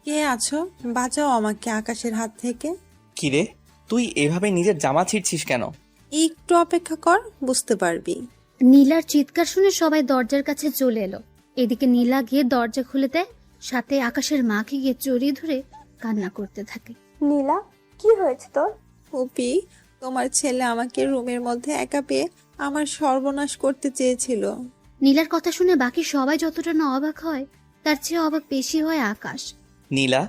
কে আছো? বাঁচাও আমাকে আকাশের হাত থেকে। কিরে, তুই এভাবে নিজের জামা ছিঁড়ছিস কেন? একটু অপেক্ষা কর, বুঝতে পারবি। নীলার চিৎকার শুনে সবাই দরজার কাছে চলে এলো। এদিকে নীলা গিয়ে দরজা খুলে দেয়, সাথে আকাশের মাকে গিয়ে জড়িয়ে ধরে কান্না করতে থাকে। নীলা, কি হয়েছে তোর? অপি, তোমার ছেলে আমাকে রুমের মধ্যে একা পেয়ে আমার সর্বনাশ করতে চেয়েছিল। নীলার কথা শুনে বাকি সবাই যতটা না অবাক হয়, তার চেয়ে অবাক বেশি হয় আকাশ। নীলা,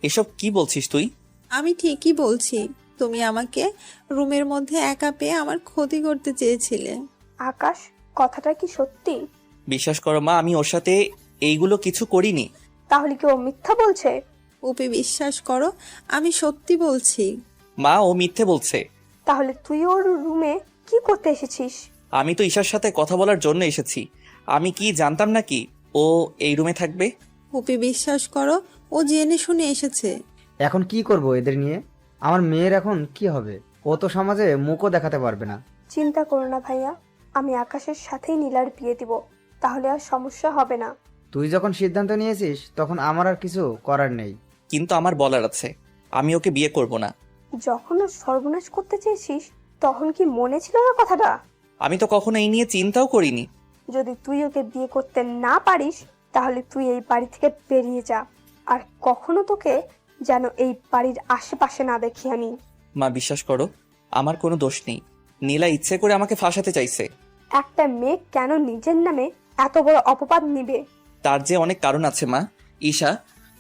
এসব কি বলছিস তুই? আমি ঠিকই বলছি, তুমি আমাকে রুমের মধ্যে একা পেয়ে আমার ক্ষতি করতে চেয়েছিলে। আকাশ, কথাটা কি সত্যি? বিশ্বাস করো মা, আমি ওর সাথে এইগুলো কিছু করিনি। তাহলে কি ও মিথ্যা বলছে? অপি, বিশ্বাস করো, আমি সত্যি বলছি। মা, ও মিথ্যে বলছে। তাহলে তুই ওর রুমে কি করতে এসেছিস? আমি তো ঈশার সাথে কথা বলার জন্য এসেছি। আমি কি জানতাম নাকি ও এই রুমে থাকবে? অপি, বিশ্বাস করো, ও জেনে শুনে এসেছে। এখন কি করব এদের নিয়ে? আমার মেয়ের এখন কি হবে? ও তো সমাজে মুখও দেখাতে পারবে না। চিন্তা করো না ভাইয়া, আমি আকাশের সাথেই নীলার বিয়ে দিব, তাহলে আর সমস্যা হবে না। তুই যখন সিদ্ধান্ত নিয়েছিস তখন আমার আর কিছু করার নেই। কিন্তু আমার বলার আছে, আমি ওকে বিয়ে করব না। যখন ওর সর্বনাশ করতে চেয়েছিস তখন কি মনে ছিল না কথাটা? আমি তো কখনো এই নিয়ে চিন্তাও করিনি। যদি তুই ওকে বিয়ে করতে না পারিস তাহলে তুই এই বাড়ি থেকে বেরিয়ে যা, আর কখনো তোকে যেন এই বাড়ির আশেপাশে না দেখি আমি। মা, বিশ্বাস করো, আমার কোনো দোষ নেই। নীলা ইচ্ছে করে আমাকে ফাঁসাতে চাইছে। একটা মেয়ে কেন নিজের নামে এত বড় অপবাদ নিবে? তার যে অনেক কারণ আছে মা। ঈশা,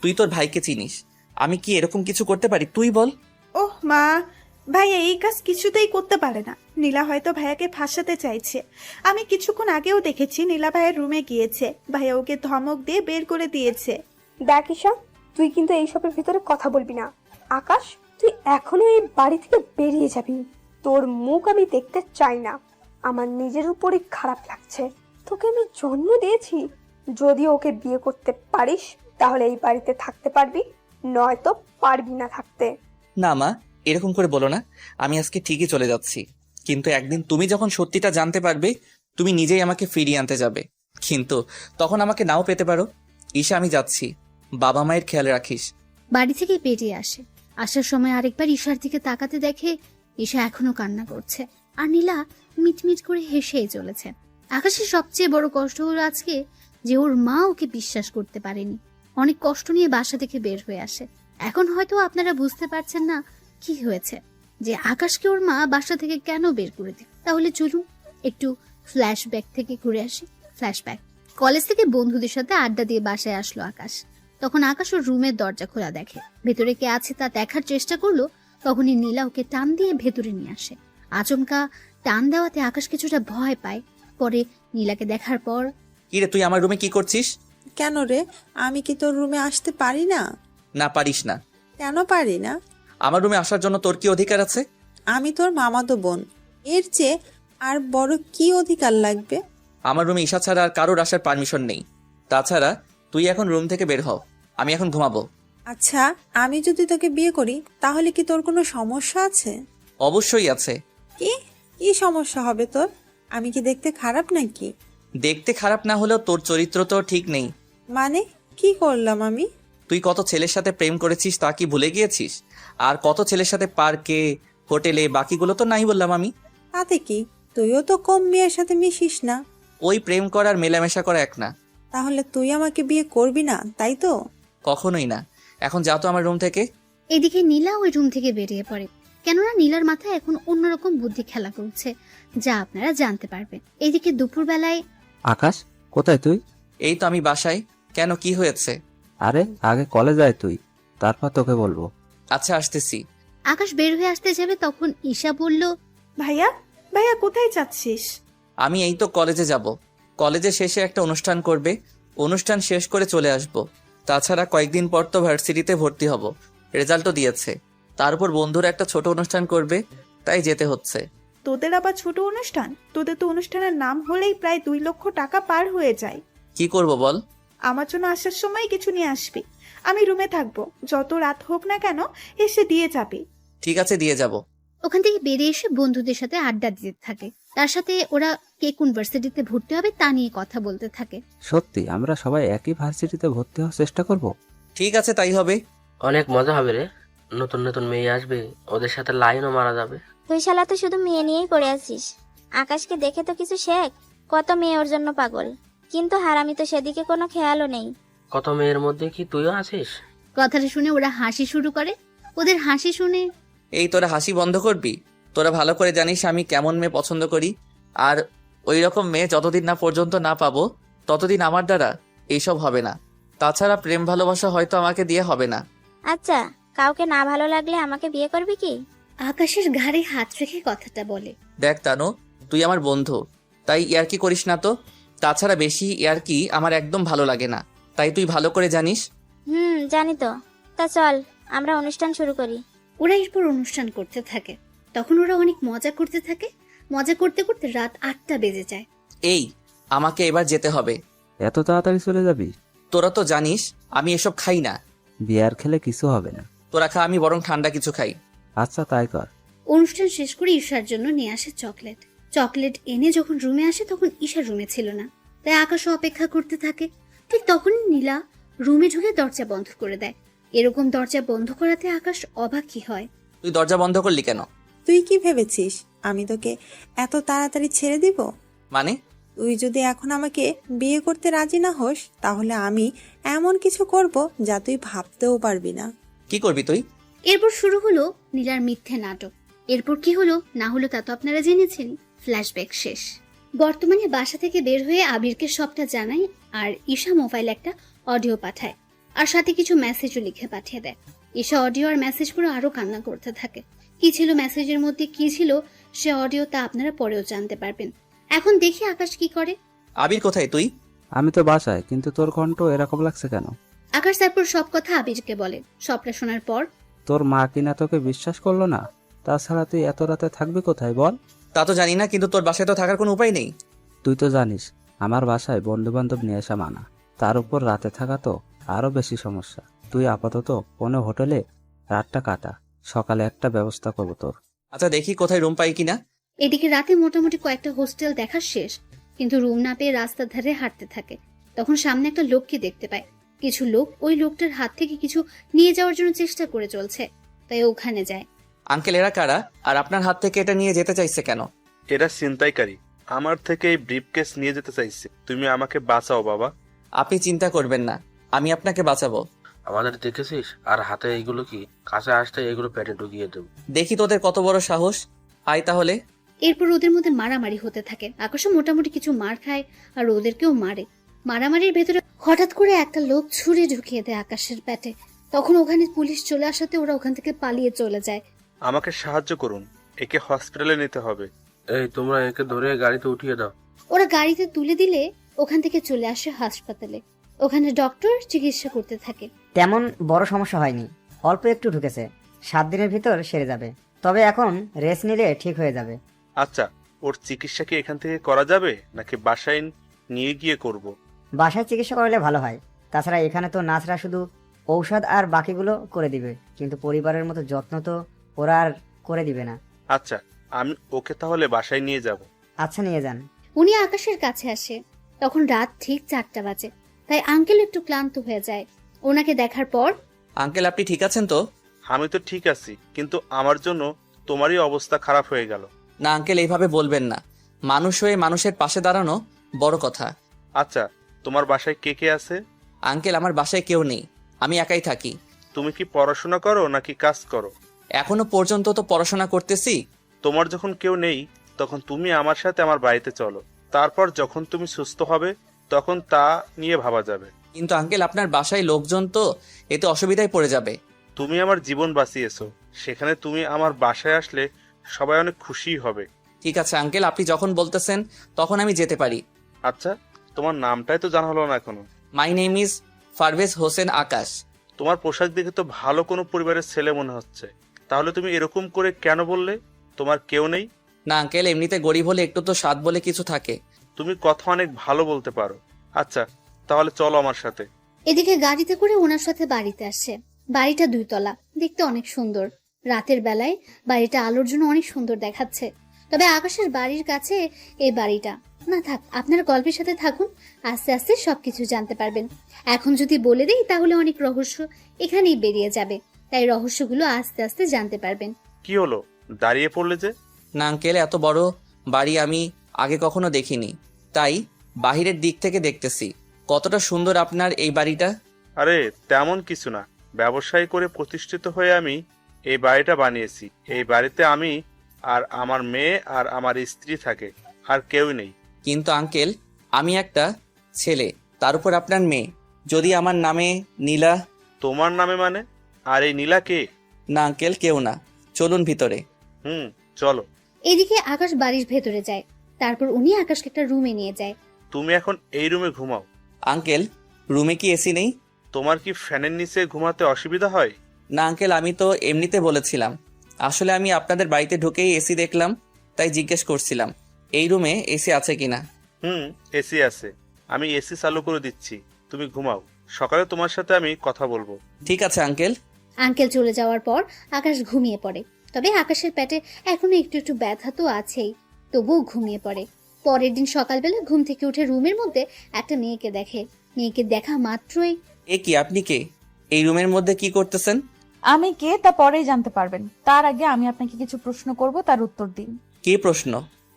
তুই তোর ভাইকে চিনিস, আমি কি এরকম কিছু করতে পারি তুই বল? ওহ মা, ভাইয়া এই কাজ কিছুতেই করতে পারে না। নীলা হয়তো ভাইয়াকে ফাঁসাতে চাইছে। আমি কিছুক্ষণ আগেও দেখেছি নীলা ভাইয়ের রুমে গিয়েছে, ভাইয়া ওকে ধমক দিয়ে বের করে দিয়েছে। দেখ ঈশা, তুই কিন্তু এইসবের ভিতরে কথা বলবি না। আকাশ, তুই এখনো এই বাড়ি থেকে বেরিয়ে যাবি। তোর মুখ আমি দেখতে চাই না। আমার নিজের উপরই খারাপ লাগছে। তোকে আমি জন্ম দিয়েছি। যদি ওকে বিয়ে করতে পারিস তাহলে এই বাড়িতে থাকতে পারবি, নয়তো পারবি না থাকতে। না মা, এরকম করে বলো না। আমি আজকে ঠিকই চলে যাচ্ছি, কিন্তু একদিন তুমি যখন সত্যিটা জানতে পারবে তুমি নিজেই আমাকে ফিরিয়ে আনতে যাবে। কিন্তু তখন আমাকে নাও পেতে পারো। ঈশা, আমি যাচ্ছি, বাবা মায়ের খেয়াল রাখিস। বাড়ি থেকে বেরিয়ে আসে। আসার সময় আরেকবার ঈশার দিকে তাকাতে দেখে ঈশা এখনো কান্না করছে, আর নীলা মিটমিট করে হেসেই চলেছে। আকাশের সবচেয়ে বড় কষ্ট হলো আজকে যে ওর মা ওকে বিশ্বাস করতে পারেনি। অনেক কষ্ট নিয়ে বাসা থেকে বের হয়ে আসে। এখন হয়তো আপনারা বুঝতে পারছেন না কি হয়েছে, যে আকাশকে ওর মা বাসা থেকে কেন বের করে দিল। তাহলে চলুন একটু ফ্ল্যাশব্যাক থেকে ঘুরে আসি। ফ্ল্যাশব্যাক। কলেজ থেকে বন্ধুদের সাথে আড্ডা দিয়ে বাসায় আসলো আকাশ। তখন আকাশ ওর রুমের দরজা খোলা দেখে। ভেতরে কে আছে তা দেখার চেষ্টা করলো, তখনই নীলা ওকে টান দিয়ে ভেতরে নিয়ে আসে। আচমকা টান দেওয়াতে আকাশ কিছুটা ভয় পায়। পরে নীলাকে দেখার পর, কিরে, তুই আমার রুমে কি করছিস? কেন রে, আমি কি তোর রুমে আসতে পারি না? না, পারিস না। কেন পারি না? আমার রুমে আসার জন্য তোর কি অধিকার আছে? আমি তোর মামাতো বোন, এর চেয়ে আর বড় কি অধিকার লাগবে? আমার রুমে ঈশা ছাড়া আর কারোর আসার পারমিশন নেই। তাছাড়া তুই এখন রুম থেকে বের হও, আমি এখন ঘুমাবো। আচ্ছা, আমি যদি তোকে বিয়ে করি তাহলে কি তোর কোনো সমস্যা আছে? অবশ্যই আছে। কি কি সমস্যা হবে তোর? আমি কি দেখতে খারাপ নাকি? দেখতে খারাপ না হলেও তোর চরিত্র তো ঠিক নেই। মানে কি করলাম আমি? তুই কত ছেলের সাথে প্রেম করেছিস তা কি ভুলে গিয়েছিস? আর কত ছেলের সাথে পার্কে, হোটেলে, বাকিগুলো তো নাই বললাম আমি। তাতে কি, তুইও তো কম মেয়ের সাথে মিশিস না। ওই প্রেম করার মেলামেশা করা এক না। তাহলে তুই আমাকে বিয়ে করবি না, তাই তো? কখনোই না। এখন যাও তো আমার রুম থেকে। এদিকে নীলা ওই রুম থেকে বেরিয়ে পড়ে। কেননা নীলার মাথায় এখন অন্যরকম বুদ্ধি খেলা করছে, যা আপনারা জানতে পারবেন। এদিকে দুপুরবেলায় আকাশ, কোথায় তুই? এই তো আমি বাসায়। কেন, কি হয়েছে? আরে আগে কলেজ আয় তুই, তারপর তোকে বলবো। আচ্ছা, আসতেছি। আকাশ বের হয়ে আসতে যাবে, তখন ঈশা বলল, ভাইয়া, ভাইয়া কোথায় যাচ্ছিস? আমি এই তো কলেজে যাব। কলেজে শেষে একটা অনুষ্ঠান করবে, অনুষ্ঠান শেষ করে চলে আসব। তাছাড়া কয়েকদিন পর তো ভার্সিটিতে ভর্তি হব, রেজাল্টও দিয়েছে। তারপর বন্ধুরা একটা ছোট অনুষ্ঠান করবে, তাই যেতে হচ্ছে। তোদের আবার ছোট অনুষ্ঠান? তোদের তো অনুষ্ঠানের নাম হলেই প্রায় 2 লক্ষ টাকা পার হয়ে যায়। কি করব বল? আমার জন্য আসার সময় কিছু নিয়ে আসবি। আমি রুমে থাকবো, যত রাত হোক না কেন এসে দিয়ে যাবি। ঠিক আছে, দিয়ে যাব। ওখান থেকে বেরিয়ে এসে বন্ধুদের সাথে আড্ডা দিতে থাকে। তার সাথে ওরা কে কোন ভার্সিটিতে ভর্তি হবে তা নিয়ে কথা বলতে থাকে। সত্যি আমরা সবাই একই ভার্সিটিতে ভর্তি হওয়ার চেষ্টা করব। ঠিক আছে, তাই হবে। অনেক মজা হবে রে। নতুন নতুন মেয়ে আসবে, ওদের সাথে লাইনও মারা যাবে। তুই শালা তো শুধু মেয়ে নিয়েই পড়ে আছিস। আকাশকে দেখে তো কিছু শেখ। কত মেয়ে ওর জন্য পাগল, কিন্তু হারামি তো সেদিকে কোনো খেয়ালও নেই। কত মেয়ের মধ্যে কি তুইও আছিস? কথাটা শুনে ওরা হাসি শুরু করে। ওদের হাসি শুনে এই তোরা হাসি বন্ধ করবি? তোরা ভালো করে জানিস আমি কেমন মেয়ে পছন্দ করি, আর ওই রকম মেয়ে যতদিন না পর্যন্ত না পাবো ততদিন আমার দ্বারা এইসব হবে না। তাছাড়া প্রেম ভালোবাসা হয়তো আমাকে দিয়ে হবে না। আচ্ছা, কাউকে না ভালো লাগলে আমাকে বিয়ে করবি কি? আকাশের ঘাড়ে হাত রেখে কথাটা বলে। দেখ তানু, তুই আমার বন্ধু, তাই ইয়ার্কি করিস না তো। তাছাড়া বেশি ইয়ার্কি আমার একদম ভালো লাগে না, তাই তুই ভালো করে জানিস। জানি তো। তা চল আমরা অনুষ্ঠান শুরু করি। ওরা এরপর অনুষ্ঠান করতে থাকে। তখন ওরা অনেক মজা করতে থাকে। মজা করতে করতে রাত 8টা বেজে যায়। এই, আমাকে এবার যেতে হবে। এত তাড়াতাড়ি চলে যাবি? তোরা তো জানিস আমি এসব খাই না। বিয়ার খেলে কিছু হবে না। তোরা খা, আমি বরং ঠান্ডা কিছু খাই। আচ্ছা তাই কর। অনুষ্ঠান শেষ করে ঈশার জন্য নিয়ে আসে চকলেট। চকলেট এনে যখন রুমে আসে তখন ঈশা রুমে ছিল না, তাই আকাশও অপেক্ষা করতে থাকে। ঠিক তখনই নীলা রুমে ঢুকে দরজা বন্ধ করে দেয়। এরকম দরজা বন্ধ করাতে আকাশ অবাক কি হয়। তুই দরজা বন্ধ করলি কেন? তুই কি ভেবেছিস আমি তোকে এত তাড়াতাড়ি ছেড়ে দিব? মানে? তুই যদি এখন আমাকে বিয়ে করতে রাজি না হোস, তাহলে আমি এমন কিছু করব যা তুই ভাবতেও পারবি না। কি করবি তুই? এরপর শুরু হলো নীলার মিথ্যে নাটক। এরপর কি হলো না হলো তা তো আপনারা জেনেছেন। ফ্ল্যাশব্যাক শেষ। বর্তমানে বাসা থেকে বের হয়ে আবিরকে সবটা জানায়, আর ঈশা মোবাইল একটা অডিও পাঠায়, আর সাথে কিছু মেসেজও লিখে পাঠিয়ে দেয়। ঈশা অডিও আর মেসেজ করে আরো কান্না করতে থাকে। কি ছিল মেসেজের মধ্যে, কি ছিল সে অডিও, তা আপনারা পরেও জানতে পারবেন। এখন দেখি আকাশ কি করে। আবির কোথায় তুই? আমি তো বাসায়, কিন্তু তোর কণ্ঠ এরকম লাগছে কেন? আকাশ তারপর সব কথা আবিরকে বলে। সবটা শোনার পর তোর মা কিনা তোকে বিশ্বাস করলো না? তাছাড়া তুই এত রাতে থাকবি কোথায় বল? তা তো জানি না, কিন্তু তোর বাসায় তো থাকার কোনো উপায় নেই। তুই তো জানিস আমার বাসায় বন্ধু বান্ধব নিয়ে আসা মানা। তার উপর রাতে থাকা তো আরো বেশি সমস্যা। তুই আপাতত কোনো হোটেলে রাতটা কাটা, সকালে একটা ব্যবস্থা করবো তোর। আচ্ছা দেখি কোথায় রুম পাই কিনা। এদিকে রাতে মোটামুটি কয়েকটা হোস্টেল দেখা শেষ, কিন্তু রুম না পেয়ে রাস্তার ধারে হাঁটতে থাকে। তখন সামনে একটা লোককে দেখতে পায়। কিছু লোক ওই লোকটার হাত থেকে কিছু নিয়ে যাওয়ার জন্য চেষ্টা করে চলছে, তাই ওখানে যায়। আঙ্কেল, এরা কারা? আর আপনার হাত থেকে এটা নিয়ে যেতে চাইছে কেন? এরা ছিনতাইকারী, আমার থেকে এই ব্রিফকেস নিয়ে যেতে চাইছে। তুমি আমাকে বাঁচাও বাবা। আপনি চিন্তা করবেন না, আমি আপনাকে বাঁচাবো। আমাদের দেখেছিস? আর হাতে এইগুলো কি? কাছে আসতে এগুলো পেটে ঢুকিয়ে দেব। দেখি তোদের কত বড় সাহস। আয় তাহলে। এরপর ওদের মধ্যে মারামারি হতে থাকে। আকাশও মোটামুটি কিছু মার খায় আর ওদেরকেও মারে। মারামারির ভেতরে হঠাৎ করে একটা লোক ছুরি ঢুকিয়ে দেয় আকাশের পেটে। তখন ওখানে পুলিশ চলে আসাতে ওরা ওখান থেকে পালিয়ে চলে যায়। আমাকে সাহায্য করুন, একে হসপিটালে নিতে হবে। এই তোমরা একে ধরে গাড়িতে উঠিয়ে দাও। ওরা গাড়িতে তুলে দিলে ওখান থেকে চলে আসে হাসপাতালে। ওখানে ডক্টর চিকিৎসা করতে থাকে। তেমন বড় সমস্যা হয়নি, অল্প একটু ঢুকেছে, 7 দিনের ভিতর সেরে যাবে। তবে এখন রেস্ট নিলে ঠিক হয়ে যাবে। আচ্ছা, ওর চিকিৎসা কি এখান থেকে করা যাবে নাকি বাসায় নিয়ে গিয়ে করব? বাসায় চিকিৎসা করলে ভালো হয়। তাছাড়া এখানে তো নার্সরা শুধু ঔষধ আর বাকিগুলো করে দিবে, কিন্তু পরিবারের মতো যত্ন তো ওরা আর করে দিবে না। আচ্ছা, আমি ওকে তাহলে বাসায় নিয়ে যাব। আচ্ছা, নিয়ে যান। উনি আকাশের কাছে আসে। তখন রাত ঠিক 4টা বাজে, তাই আঙ্কেল একটু ক্লান্ত হয়ে যায়। ওনাকে দেখার পর, আঙ্কেল আপনি ঠিক আছেন তো? আমি তো ঠিক আছি, কিন্তু আমার জন্য তোমারই অবস্থা খারাপ হয়ে গেল। না আঙ্কেল, এইভাবে বলবেন না। মানুষ হয়ে মানুষের পাশে দাঁড়ানো বড় কথা। আচ্ছা, তোমার বাসায় কে কে আছে? আঙ্কেল, আমার বাসায় কেউ নেই, আমি একাই থাকি। তুমি কি পড়াশোনা করো নাকি কাজ করো? এখনো পর্যন্ত তো পড়াশোনা করতেছি। তোমার যখন কেউ নেই তখন তুমি আমার সাথে আমার বাড়িতে চলো। তারপর যখন তুমি সুস্থ হবে তখন তা নিয়ে ভাবা যাবে। কিন্তু আঙ্কেল, আপনার বাসায় লোকজন তো, এতে অসুবিধায় পড়ে যাবে। তুমি আমার জীবন বাঁচিয়েছো, সেখানে তুমি আমার বাসায় আসলে সবাই অনেক খুশি হবে। ঠিক আছে আঙ্কেল, আপনি যখন বলতেছেন তখন আমি যেতে পারি। আচ্ছা, তোমার নামটাই তো জানা হলো না এখনো। My name is Parvez Hossain Akash. তোমার পোশাক দেখে তো ভালো কোনো পরিবারের ছেলে মনে হচ্ছে। তাহলে তুমি এরকম করে কেন বললে তোমার কেউ নেই? না আঙ্কেল, এমনিতে গরিব হলে একটু তো স্বাদ বলে কিছু থাকে। তুমি কথা অনেক ভালো বলতে পারো। আচ্ছা, তাহলে চলো আমার সাথে। এদিকে গাড়িতে করে ওনার সাথে বাড়িতে আসে। বাড়িটা 2 তলা, দেখতে অনেক সুন্দর। রাতের বেলায় বাড়িটা আলোর জন্য অনেক সুন্দর দেখাচ্ছে। তবে আকাশের বাড়ির কাছে এই বাড়িটা, না থাক, আপনার গল্পের সাথে থাকুন, আস্তে আস্তে সবকিছু জানতে পারবেন। এখন যদি বলে দিই তাহলে অনেক রহস্য এখানেই বেরিয়ে যাবে, তাই রহস্যগুলো আস্তে আস্তে জানতে পারবেন। কি হলো, দাঁড়িয়ে পড়লে যে? না আঙ্কেল, এত বড় বাড়ি আমি আগে কখনো দেখিনি, তাই বাহিরের দিক থেকে দেখতেছি। কতটা সুন্দর আপনার এই বাড়িটা। আরে তেমন কিছু না, ব্যবসায় করে প্রতিষ্ঠিত হয়ে আমি এই বাড়িটা বানিয়েছি। এই বাড়িতে আমি আর আমার মেয়ে আর আমার স্ত্রী থাকে, আর কেউ নেই। কিন্তু আঙ্কেল, আমি একটা ছেলে, তার উপর আপনার মেয়ে। যদি আমার নামে নীলা। তোমার নামে মানে? আর এই নীলা কে? না আঙ্কেল, কেউ না, চলুন ভিতরে। চলো। এদিকে আকাশ বাড়ির ভেতরে যায়, তারপর উনি আকাশকে একটা রুমে নিয়ে যায়। তুমি এখন এই রুমে ঘুমাও। আঙ্কেল, রুমে কি এসি নেই? তোমার কি ফ্যানের নিচে ঘুমাতে অসুবিধা হয়? না আঙ্কেল, আমি তো এমনিতে বলেছিলাম। আসলে আমি আপনাদের বাড়িতে ঢুকেই এসি দেখলাম, তাই জিজ্ঞেস করছিলাম এই রুমে এসি আছে কিনা। এসি আছে, আমি এসি চালু করে দিচ্ছি, তুমি ঘুমাও। সকালে তোমার সাথে আমি কথা বলবো। ঠিক আছে আঙ্কেল। আঙ্কেল চলে যাওয়ার পর আকাশ ঘুমিয়ে পড়ে, তবে আকাশের পেটে এখনো একটু একটু ব্যথা তো আছেই, তবুও ঘুমিয়ে পড়ে। পরের দিন সকালবেলা ঘুম থেকে উঠে রুমের মধ্যে একটা মেয়েকে দেখে। মেয়েকে দেখা মাত্রই, এ কি, আপনি কে? এই রুমের মধ্যে কি করতেছেন? আমি কে তা পরেই জানতে পারবেন, তার আগে আমি আপনাকে কিছু প্রশ্ন করব, তার উত্তর দিন। কি প্রশ্ন?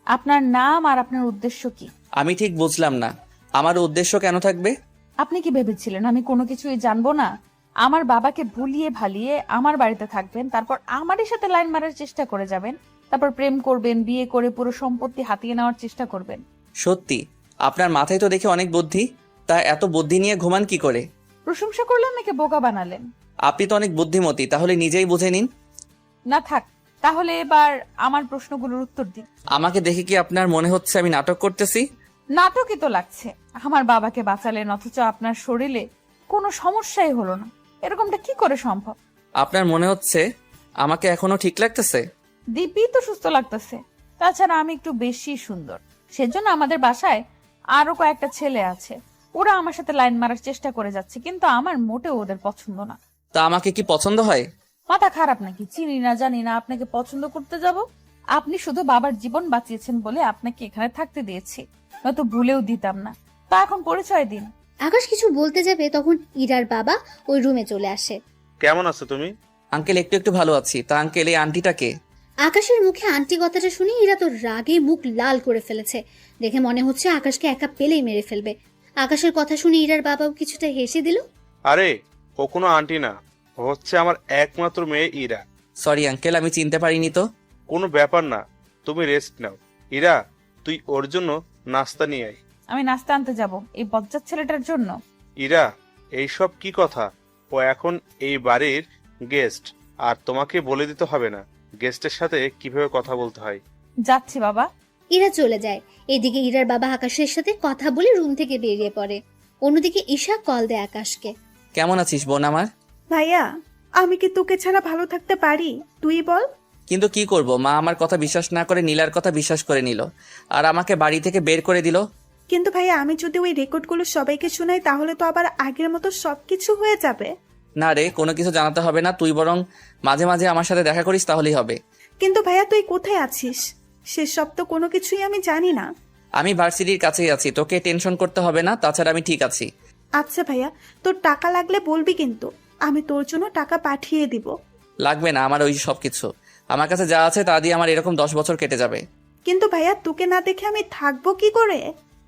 আপনার নাম আর আপনার উদ্দেশ্য কি? আমি ঠিক বুঝলাম না, আমার উদ্দেশ্য কেন থাকবে? আপনি কি ভেবেছিলেন আমি কোনো কিছুই জানবো না? আমার বাবাকে ভুলিয়ে ভালিয়ে আমার বাড়িতে থাকবেন, তারপর আমারই সাথে লাইন মারার চেষ্টা করে যাবেন, তারপর প্রেম করবেন, বিয়ে করে পুরো সম্পত্তি হাতিয়ে নেওয়ার চেষ্টা করবেন। সত্যি আপনার মাথায় তো দেখে অনেক বুদ্ধি, তা এত বুদ্ধি নিয়ে ঘুমান কি করে? প্রশংসা করলেন নাকি বোকা বানালেন? আপনি তো অনেক বুদ্ধিমতী, তাহলে নিজেই বুঝে নিন। না থাক, তাহলে এবার আমার প্রশ্নগুলোর উত্তর দিন। আমাকে দেখে কি আপনার মনে হচ্ছে আমি নাটক করতেছি? নাটকই তো লাগছে। আমার বাবাকে বাঁচালেন অথচ আপনার শরীরে কোনো সমস্যাই হলো না, এরকমটা কি করে সম্ভব? আপনার মনে হচ্ছে আমাকে এখনো ঠিক লাগতেছে? দিব্যি তো সুস্থ লাগতেছে। তাছাড়া আমি একটু বেশি সুন্দর, সেজন্য আমাদের বাসায় আরো কয়েকটা ছেলে আছে, ওরা আমার সাথে লাইন মারার চেষ্টা করে যাচ্ছে, কিন্তু আমার মোটেও ওদের পছন্দ না। তা আমাকে কি পছন্দ হয়? মাথা খারাপ নাকি? চিনি না জানি না আপনাকে পছন্দ করতে যাব? আপনি শুধু বাবার জীবন বাঁচিয়েছেন বলে আপনাকে এখানে থাকতে দিয়েছি, নয়তো ভুলেও দিতাম না। তা এখন পরিচয় দিন। আকাশ কিছু বলতে যাবে তখন ইরার বাবা ওই রুমে চলে আসে। কেমন আছো তুমি? আঙ্কেল, একটু একটু ভালো আছি। তা আঙ্কেল, এই আন্টিটা কে? আকাশের মুখে আন্টি কথাটা শুনে ইরা তো রাগে মুখ লাল করে ফেলেছে। দেখে মনে হচ্ছে আকাশকে একা পেলেই মেরে ফেলবে। আকাশের কথা শুনে ইরার বাবাও কিছুটা হেসে দিল। আরে ও কোনো আন্টি না, ও হচ্ছে আমার একমাত্র মেয়ে ইরা। সরি আঙ্কেল, আমি চিনতে পারিনি তো। কোনো ব্যাপার না, তুমি রেস্ট নাও। ইরা, তুই ওর জন্য নাস্তা নিয়ে আয়। আমি নাস্তা আনতে যাব এই বজ্জাত ছেলেটার জন্য? ইরা, এইসব কি কথা? ও এখন এই বাড়ির গেস্ট, আর তোমাকে বলে দিতে হবে না গেস্টের সাথে কিভাবে কথা বলতে হয়। যাচ্ছি বাবা। ইরা চলে যায়। এদিকে ইরার বাবা আকাশের সাথে কথা বলে রুম থেকে বেরিয়ে পড়ে। অন্যদিকে ঈশা কল দেয় আকাশকে। কেমন আছিস বোন আমার? ভাইয়া, আমি কি তোকে ছাড়া ভালো থাকতে পারি? তুই বল। কিন্তু কি করব, মা আমার কথা বিশ্বাস না করে নীলার কথা বিশ্বাস করে নিল, আর আমাকে বাড়ি থেকে বের করে দিল। কিন্তু ভাইয়া, আমি যদি ওই রেকর্ডগুলো সবাইকে শোনাই তাহলে তো আবার আগের মতো সবকিছু হয়ে যাবে। না রে, কোনো কিছু জানাতে হবে না, তুই বরং মাঝে মাঝে আমার সাথে দেখা করিস, তাহলেই হবে। কিন্তু ভাইয়া, তুই কোথায় আছিস সেসব তো কোনো কিছুই আমি জানি না। আমি ভার্সিটির কাছেই আছি, তোকে টেনশন করতে হবে না, তাছাড়া আমি ঠিক আছি। আচ্ছা ভাইয়া, তোর টাকা লাগলে বলবি, কিন্তু আমি তোর জন্য টাকা পাঠিয়ে দিব। লাগবে না আমার ওই সব কিছু, আমার কাছে যা আছে তা দিয়ে আমার এরকম 10 বছর কেটে যাবে। কিন্তু ভাইয়া, তোকে না দেখে আমি থাকবো কি করে?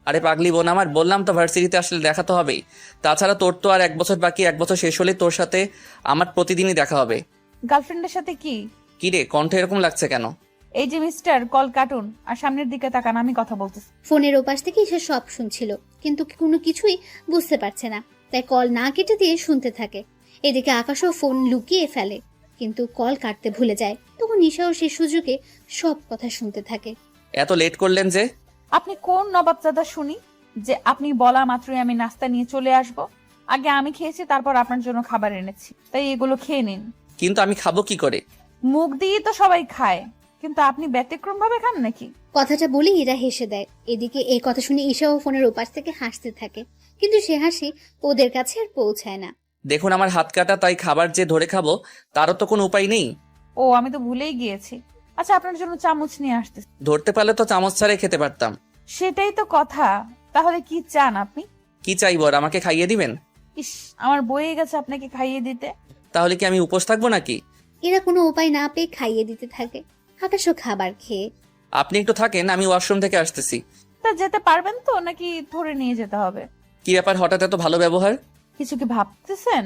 আরে পাগলি বোন আমার, বললাম তো ভার্সিটিতে আসলে দেখা তো হবেই। তাছাড়া তোর তো আর 1 বছর বাকি, 1 বছর শেষ হলে তোর সাথে আমার প্রতিদিনই দেখা হবে। গার্লফ্রেন্ডের সাথে কি? কি রে, কণ্ঠ এরকম লাগছে কেন? এই যে মিস্টার, কল কাটুন আর সামনের দিকে তাকান, আমি কথা বলতেছি। ফোনের ওপাশ থেকে ঈশা সব শুনছিল, কিন্তু কোনো কিছুই বুঝতে পারছে না, তাই কল না কেটে দিয়ে শুনতে থাকে। এদিকে আকাশও ফোন লুকিয়ে ফেলে, কিন্তু কল কাটতে ভুলে যায়। তখন ঈশাও সেই সুযোগে সব কথা শুনতে থাকে। এত লেট করলেন যে? আপনি কোন নবাবজাদা শুনি যে আপনি বলা মাত্রই আমি নাস্তা নিয়ে চলে আসব? আগে আমি খেয়েছি, তারপর আপনার জন্য খাবার এনেছি, তাই এগুলো খেয়ে নিন। কিন্তু আমি খাবো কি করে? মুখ দিয়ে তো সবাই খায়, কিন্তু আপনি ব্যতিক্রম ভাবে খান নাকি? কথাটা বলে ইরা হেসে দেয়। এদিকে এই কথা শুনে ঈশাও ফোনের ওপাশ থেকে হাসতে থাকে, কিন্তু সে হাসি ওদের কাছে আর পৌঁছায় না। দেখুন আমার হাত কাটা, তাই খাবার যে ধরে খাবো তারও তো কোনো উপায় নেই। ও, আমি তো ভুলেই গিয়েছি। আচ্ছা, আপনার জন্য চামচ নিয়ে আসতেছি। ধরতে পারলে তো চামচ ছাড়াই খেতে পারতাম। সেটাই তো কথা। তাহলে কি চান আপনি? কি চাইবো? আর আমাকে খাইয়ে দিবেন? ইস, আমার বয়ে গেছে আপনাকে খাইয়ে দিতে। তাহলে কি আমি উপোস থাকবো নাকি? এরা কোনো উপায় না পেয়ে খাইয়ে দিতে থাকে। আকাশও খাবার খেয়ে। আপনি একটু থাকেন, আমি ওয়াশরুম থেকে আসতেছি। তা যেতে পারবেন তো, নাকি ধরে নিয়ে যেতে হবে? কি ব্যাপার, হঠাৎ এত ভালো ব্যবহার? কিছু কি ভাবতেছেন?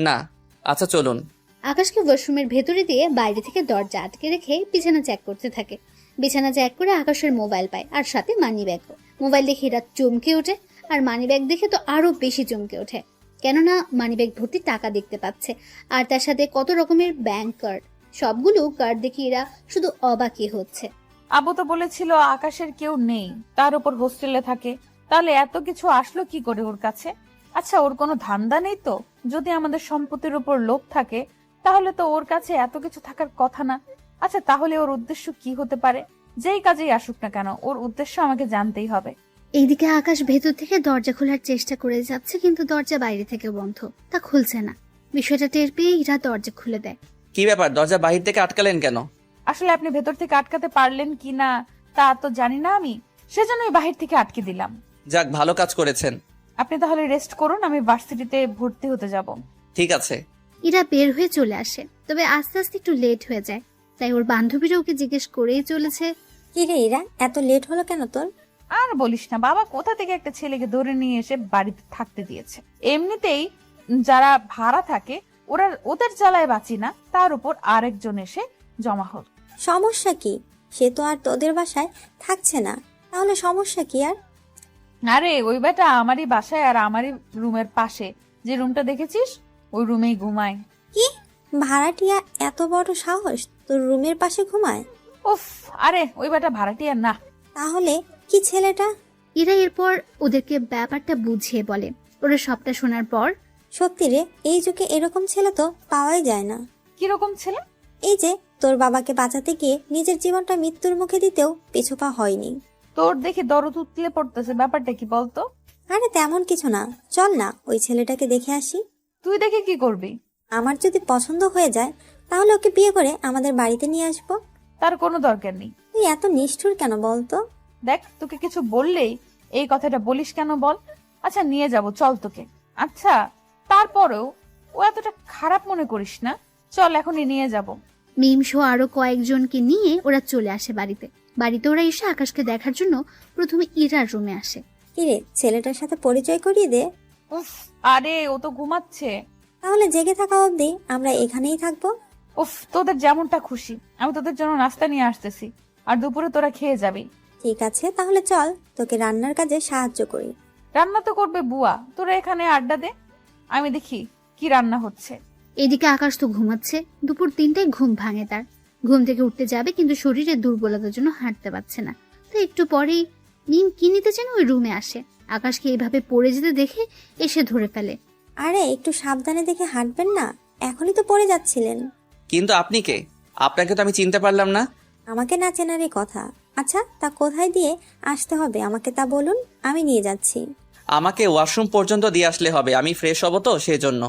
না। আচ্ছা চলুন। আকাশকে ওয়াশরুমের ভেতরে দিয়ে বাইরে থেকে দরজা আটকে রেখে বিছানা চেক করতে থাকে। বিছানা চেক করে আকাশের মোবাইল পায়, আর সাথে মানি ব্যাগও। মোবাইল দেখে এরা চমকে ওঠে, আর মানি ব্যাগ দেখে তো আরো বেশি চমকে ওঠে, কেননা মানি ব্যাগ ভর্তি টাকা দেখতে পাচ্ছে, আর তার সাথে কত রকমের ব্যাংক কার্ড। সবগুলো কার্ড দেখে এরা শুধু অবাকই হচ্ছে। আবু তো বলেছিল আকাশের কেউ নেই, তার উপর হোস্টেলে থাকে। তাহলে এত কিছু আসলো কি করে ওর কাছে? আচ্ছা, ওর কোনো ধান্দা নেই তো? যদি আমাদের সম্পত্তির উপর লোভ থাকে, তাহলে তো ওর কাছে এত কিছু থাকার কথা না। আচ্ছা, তাহলে ওর উদ্দেশ্য কি হতে পারে? যেই কাজেই আসুক না কেন, ওর উদ্দেশ্য আমাকে জানতেই হবে। এইদিকে আকাশ ভেতর থেকে দরজা খোলার চেষ্টা করে যাচ্ছে, কিন্তু দরজা বাইরে থেকে বন্ধ, তা খুলছে না। বিষয়টা টের পেয়ে ইরা দরজা খুলে দেয়। কি ব্যাপার, দরজা বাহির থেকে আটকালেন কেন? আসলে আপনি ভেতর থেকে আটকাতে পারলেন কি না তা তো জানি না আমি, সেজন্যই বাহির থেকে আটকে দিলাম। যাক, ভালো কাজ করেছেন। আপনি তাহলে রেস্ট করুন, আমি ভার্সিটিতে ভর্তি হতে যাব। ঠিক আছে। ইরা বের হয়ে চলে আসে, তবে আস্তে আস্তে একটু লেট হয়ে যায়। তাই ওর বান্ধবীরা ওকে জিজ্ঞেস করেই চলেছে, কি রে ইরা, এত লেট হলো কেন তোর? আর বলিস না, বাবা কোথা থেকে একটা ছেলেকে ধরে নিয়ে এসে বাড়িতে থাকতে দিয়েছে। এমনিতেই যারা ভাড়া থাকে ওদের জ্বালায় বাঁচি না, তার উপর আরেকজন এসে জমা হল। সমস্যা কি? সে তো আর তোদের বাসায় থাকছে না, তাহলে সমস্যা কি আর? আরে ওই বেটা আমারই বাসায় আর আমারই রুমের পাশে যে রুমটা দেখেছিস, ওই রুমেই ঘুমায়। কি ভাড়াটিয়া এত বড় সাহস তোর রুমের পাশে ঘুমায়? উফ, আরে ওই বেটা ভাড়াটিয়া না। তাহলে কি ছেলেটা? ইরা এরপর ওদেরকে ব্যাপারটা বুঝিয়ে বলে। ওরা সবটা শোনার পর, সত্যি রে, এই যুগে এরকম ছেলে তো পাওয়াই যায় না। কিরকম ছেলে? এই যে তোর বাবাকে বাঁচাতে গিয়ে নিজের জীবনটা মৃত্যুর মুখে দিতেও পিছুপা হয়নি। তোর দেখে দরদ উতলে পড়তেছে, ব্যাপারটা কি বলতো? আরে তেমন কিছু না, চল না ওই ছেলেটাকে দেখে আসি। তুই দেখে কি করবি? আমার যদি পছন্দ হয়ে যায় তাহলে ওকে বিয়ে করে আমাদের বাড়িতে নিয়ে আসবো। তার কোনো দরকার নেই। তুই এত নিষ্ঠুর কেন বলতো? দেখ, তোকে কিছু বললেই এই কথাটা বলিস কেন বল? আচ্ছা নিয়ে যাব, চল তোকে। আচ্ছা তারপরেও ও এতটা খারাপ মনে করিস না, চল এখনই নিয়ে যাব। মিম সহ আরো কয়েকজনকে নিয়ে ওরা চলে আসে বাড়িতে। বাড়িতে ওরা এসে আকাশকে দেখার জন্য প্রথমে ইরার রুমে আসে। কিরে, ছেলেটার সাথে পরিচয় করিয়ে দে। উফ, আরে ও তো ঘুমাচ্ছে। তাহলে জেগে থাকা অবধি আমরা এখানেই থাকবো। উফ, তোদের যেমনটা খুশি, আমি তোদের জন্য নাস্তা নিয়ে আসতেছি, আর দুপুরে তোরা খেয়ে যাবি। ঠিক আছে, তাহলে চল তোকে রান্নার কাজে সাহায্য করি। রান্না তো করবে বুয়া, তোরা এখানে আড্ডা দে, আমি দেখি কি রান্না হচ্ছে। এদিকে আকাশ তো ঘুমাচ্ছে। দুপুর 3টায় ঘুম ভাঙে তার। ঘুম থেকে উঠতে যাবে, কিন্তু শরীরের দুর্বলতার জন্য হাঁটতে পারছে না। তো একটু পরেই মিম কি নিতে যেন ওই রুমে আসে। আকাশকে এইভাবে পড়ে যেতে দেখে এসে ধরে ফেলে। আরে একটু সাবধানে দেখে হাঁটবেন না, এখনই তো পড়ে যাচ্ছিলেন। কিন্তু আপনি কে? আপনাকে তো আমি চিনতে পারলাম না। আমাকে না চেনারই কথা। আচ্ছা, তা কোথায় দিয়ে আসতে হবে আমাকে তা বলুন, আমি নিয়ে যাচ্ছি। আমাকে ওয়াশরুম পর্যন্ত দিয়ে আসলে হবে, আমি ফ্রেশ হব তো সেজন্য।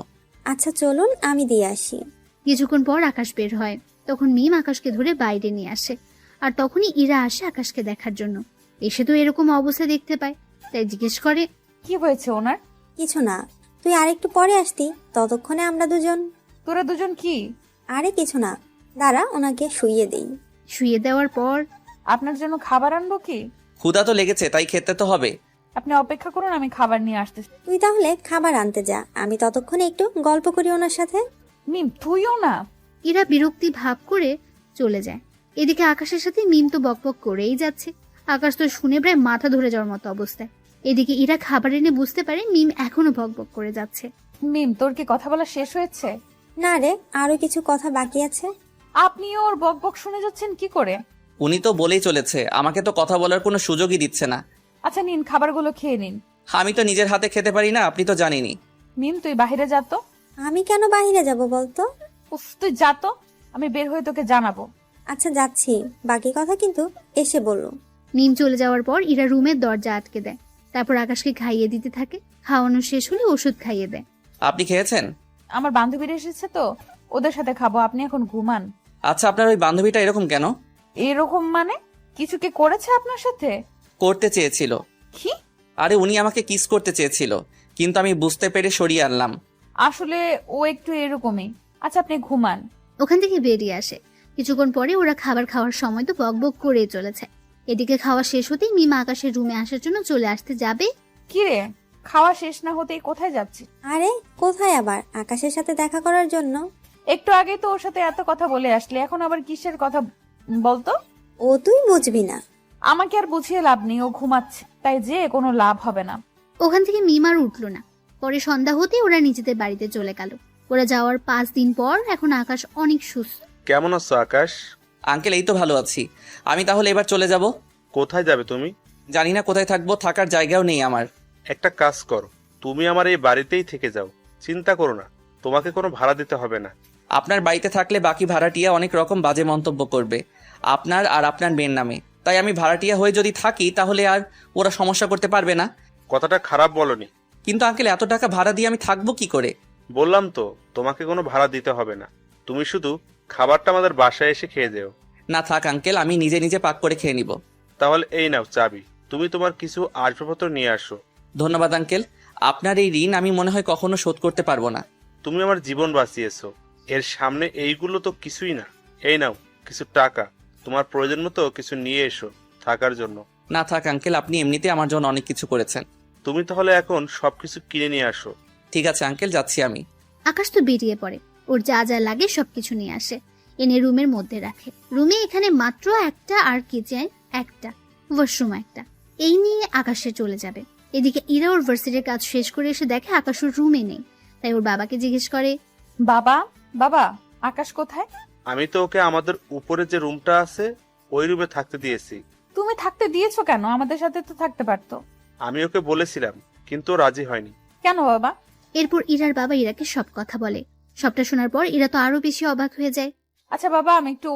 আচ্ছা চলুন, আমি দিয়ে আসি। কিছুক্ষণ পর আকাশ বের হয়। তখন মিম আকাশকে ধরে বাইরে নিয়ে আসে, আর তখনই ইরা আসে আকাশকে দেখার জন্য। এসে তো এরকম অবস্থা দেখতে পায়, তাই জিজ্ঞেস করে, কি হয়েছে ওনার? কিছু না, তুই আরেকটু পরে আসতি, ততক্ষণে আমরা দুজন। তোরা দুজন কি? আরে কিছু না, দাঁড়া ওনাকে শুইয়ে দেই। শুয়ে দেওয়ার পর, আপনার জন্য খাবার আনবো কি? ক্ষুধা তো লেগেছে, তাই খেতে তো হবে। আপনি অপেক্ষা করুন, আমি খাবার নিয়ে আসতেছি। তুই তাহলে খাবার আনতে যা, আমি ততক্ষণে একটু গল্প করি ওনার সাথে। মিম তুইও না। ইরা বিরক্তি ভাব করে চলে যায়। এদিকে আকাশের সাথে মিম তো বকবক করেই যাচ্ছে। আকাশ তো শুনে প্রায় মাথা ধরে যাওয়ার মতো অবস্থায়। এদিকে ইরা খাবার এনে বুঝতে পারে মিম এখনো বকবক করে যাচ্ছে। মিম, তোর কি কথা বলা শেষ হয়েছে? না রে, আরো কিছু কথা বাকি আছে। আপনিও ওর বকবক শুনে যাচ্ছেন কি করে? উনি তো বলেই চলেছে, আমাকে তো কথা বলার কোনো সুযোগই দিচ্ছে না। আচ্ছা নিন, খাবারগুলো খেয়ে নিন। আমি তো নিজের হাতে খেতে পারি না, আপনি তো জানেনই। মিম তুই বাহিরে যা তো। আমি কেন বাইরে যাব বলতো? উফ, তুই যা তো, আমি বের হয়ে তোকে জানাবো। আচ্ছা যাচ্ছি, বাকি কথা কিন্তু এসে বললো। মিম চলে যাওয়ার পর ইরা রুমের দরজা আটকে দেয়। তারপর আকাশকে খাইয়ে দিতে থাকে। খাওয়ানো শেষ হলে ওষুধ খাইয়ে দেয়। আপনি খেয়েছেন? আমার বান্ধবীরা এসেছে তো, ওদের সাথে খাবো, আপনি এখন ঘুমান। আচ্ছা, আপনার ওই বান্ধবীটা এরকম কেন? এরকম মানে? কিছু কি করেছে আপনার সাথে? করতে চেয়েছিল। কি? আরে উনি আমাকে কিস করতে চেয়েছিল, কিন্তু আমি বুঝতে পেরে সরিয়ে আনলাম। আসলে ও একটু এরকমই। আচ্ছা আপনি ঘুমান। ওখান থেকে বেরিয়ে আসে। কিছুক্ষণ পরে ওরা খাবার খাওয়ার সময় তো বকবক করেই চলেছে। এদিকে খাওয়া শেষ হতেই মিমা আকাশের রুমে আসার জন্য চলে আসতে যাবে। কি রে, খাওয়া শেষ না হতেই কোথায় যাচ্ছিস? আরে কোথায় আবার? আকাশের সাথে দেখা করার জন্য। একটু আগে তো ওর সাথে এত কথা বলে আসলে, এখন আবার কিসের কথা বলতো? ও তুই বুঝবি না। আমাকে আর বুঝিয়ে লাভ নেই, ও ঘুমাচ্ছে, তাই যে কোনো লাভ হবে না। ওখান থেকে মিমার উঠলো না। পরে সন্ধ্যা হতে ওরা নিজেদের বাড়িতে চলে গেল। ওরা যাওয়ার 5 দিন পর এখন আকাশ অনেক সুস্থ। কেমন আছো আকাশ? আঙ্কেল এই তো ভালো আছি। আমি তাহলে এবার চলে যাব। কোথায় যাবে তুমি? জানি না কোথায় থাকবো, থাকার জায়গাও নেই আমার। একটা কাজ করো, তুমি আমার এই বাড়িতেই থেকে যাও। চিন্তা করো না, তোমাকে কোনো ভাড়া দিতে হবে না। আপনার বাড়িতে থাকলে বাকি ভাড়াটিয়া অনেক রকম বাজে মন্তব্য করবে আপনার আর আপনার মেয়ের নামে। তাই আমি ভাড়াটিয়া হয়ে যদি থাকি তাহলে আর ওরা সমস্যা করতে পারবে না। কথাটা খারাপ বলনি। কিন্তু আঙ্কেল এত টাকা ভাড়া দিয়ে আমি থাকবো কি করে? বললাম তো তোমাকে কোনো ভাড়া দিতে হবে না, তুমি শুধু খাবারটা আমাদের বাসায় এসে খেয়ে যেও। না থাক আঙ্কেল, আমি নিজে নিজে পাক করে খেয়ে নিব। তাহলে এই নাও চাবি, তুমি তোমার কিছু আসবাবপত্র নিয়ে আসো। ধন্যবাদ আঙ্কেল, আপনার এই ঋণ আমি মনে হয় কখনো শোধ করতে পারবো না। তুমি আমার জীবন বাঁচিয়েছো, এর সামনে এইগুলো তো কিছুই না। এই নাও কিছু টাকা, তোমার প্রয়োজন মতো কিছু নিয়ে এসো থাকার জন্য। না থাক আঙ্কেল, আপনি এমনিতে আমার জন্য অনেক কিছু করেছেন। তুমি তাহলে এখন সবকিছু কিনে নিয়ে আসো। ঠিক আছে আঙ্কেল, যাচ্ছি আমি। আকাশ তো বেরিয়ে পড়ে। ওর যা যা লাগে সবকিছু নিয়ে আসে, এনে রুমের মধ্যে রাখে। রুমে এখানে মাত্র একটা, আর কিচেন একটা, ওয়াশরুম একটা। এই নিয়ে আকাশে চলে যাবে। এদিকে ইরা ওর ভার্সিটির কাজ শেষ করে এসে দেখে আকাশ ওর রুমে নেই। তাই ওর বাবাকে জিজ্ঞেস করে, বাবা বাবা, আকাশ কোথায়? আমি তো ওকে আমাদের উপরে যে রুমটা আছে ওই রুমে থাকতে দিয়েছি। তুমি থাকতে দিয়েছো কেন? আমাদের সাথে তো থাকতে পারতো। আমি ওকে বলেছিলাম কিন্তু ও রাজি হয়নি। কেন বাবা? এরপর ইরার বাবা ইরাকে সব কথা বলে। সবটা শোনার পর ইরা তো আরো বেশি অবাক হয়ে যায়। আচ্ছা বাবা, আমি একটু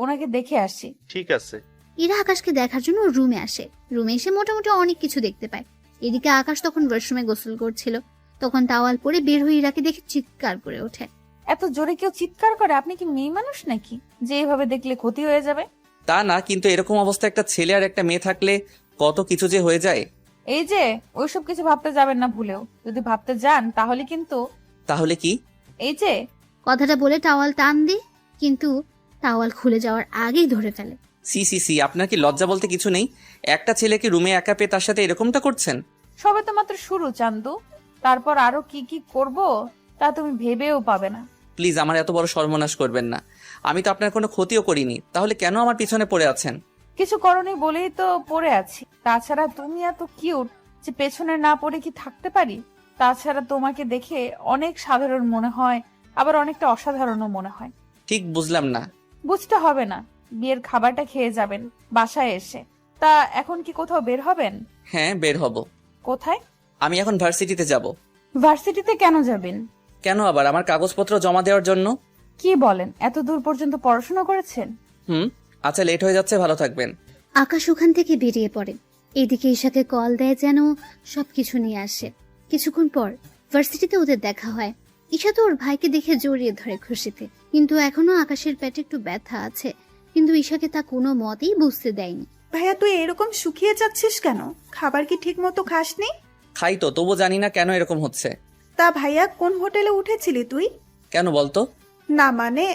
ওনাকে দেখে আসি। ঠিক আছে। ইরা আকাশকে দেখার জন্য ওর রুমে আসে। রুমে এসে মোটামুটি অনেক কিছু দেখতে পায়। এদিকে আকাশ তখন ওয়াশরুমে গোসল করছিল। তখন তাওয়াল পরে বের হয়ে ইরাকে দেখে চিৎকার করে ওঠে। এত জোরে কেউ চিৎকার করে? আপনি কি মেয়ে মানুষ নাকি যে এভাবে দেখলে ক্ষতি হয়ে যাবে? তা না, কিন্তু এরকম অবস্থা একটা ছেলে আর একটা মেয়ে থাকলে কত কিছু যে হয়ে যায়। এই যে ওইসব কিছু ভাবতে যাবেন না ভুলেও। যদি ভাবতে যান তাহলে কিন্তু। তাহলে কি? এই যে কথাটা বলে টাওয়াল টান দি, কিন্তু টাওয়াল খুলে যাওয়ার আগেই ধরে ফেলে। সি সি সি, আপনার কি লজ্জা বলতে কিছু নেই? একটা ছেলেকে রুমে একা পেয়ে তার সাথে এরকমটা করছেন? সবে তো মাত্র শুরু চান্দু, তারপর আরো কি কি করব তা তুমি ভেবেও পাবে না। প্লিজ আমার এত বড় সর্বনাশ করবেন না। আমি তো আপনার কোনো ক্ষতিও করিনি, তাহলে কেন আমার পিছনে পড়ে আছেন? কিছু করনি বলেই তো পড়ে আছি। তাছাড়া তুমি এত কিউট যে পেছনে না পড়ে কি থাকতে পারি? তাছাড়া তোমাকে দেখে অনেক সাধারণ মনে হয়, আবার অনেকটা অসাধারণও মনে হয়। ঠিক বুঝলাম না। বুঝতে হবে না, বিয়ের খাবারটা খেয়ে যাবেন বাসায় এসে। তা এখন কি কোথাও বের হবেন? হ্যাঁ, বের হব। কোথায়? আমি এখন ভার্সিটিতে যাব। ভার্সিটিতে কেন যাবেন? কেন আবার? আমার কাগজপত্র জমা দেওয়ার জন্য। কি বলেন, এত দূর পর্যন্ত পড়াশোনা করেছেন? আচ্ছা, লেট হয়ে যাচ্ছে, ভালো থাকবেন। আকাশ ওখান থেকে বেরিয়ে পড়ে। এদিকে ঈশাকে কল দেয় যেন সবকিছু নিয়ে আসে। কিছুক্ষণ পর ভার্সিটিতে ওদের দেখা হয়। ঈশা তো ওর ভাইকে দেখে জড়িয়ে ধরে খুশিতে, কিন্তু এখনো আকাশের পেটে একটু ব্যথা আছে। কিন্তু ঈশাকে তা কোনো মতেই বুঝতে দেয়নি। ভাইয়া তুই এরকম শুকিয়ে যাচ্ছিস কেন? খাবার কি ঠিক মতো খাসনি? খাই তো, তবু জানি না কেন এরকম হচ্ছে। তা ভাইয়া কোন হোটেলে উঠেছিলি তুই? কেন বলতো? না মানে,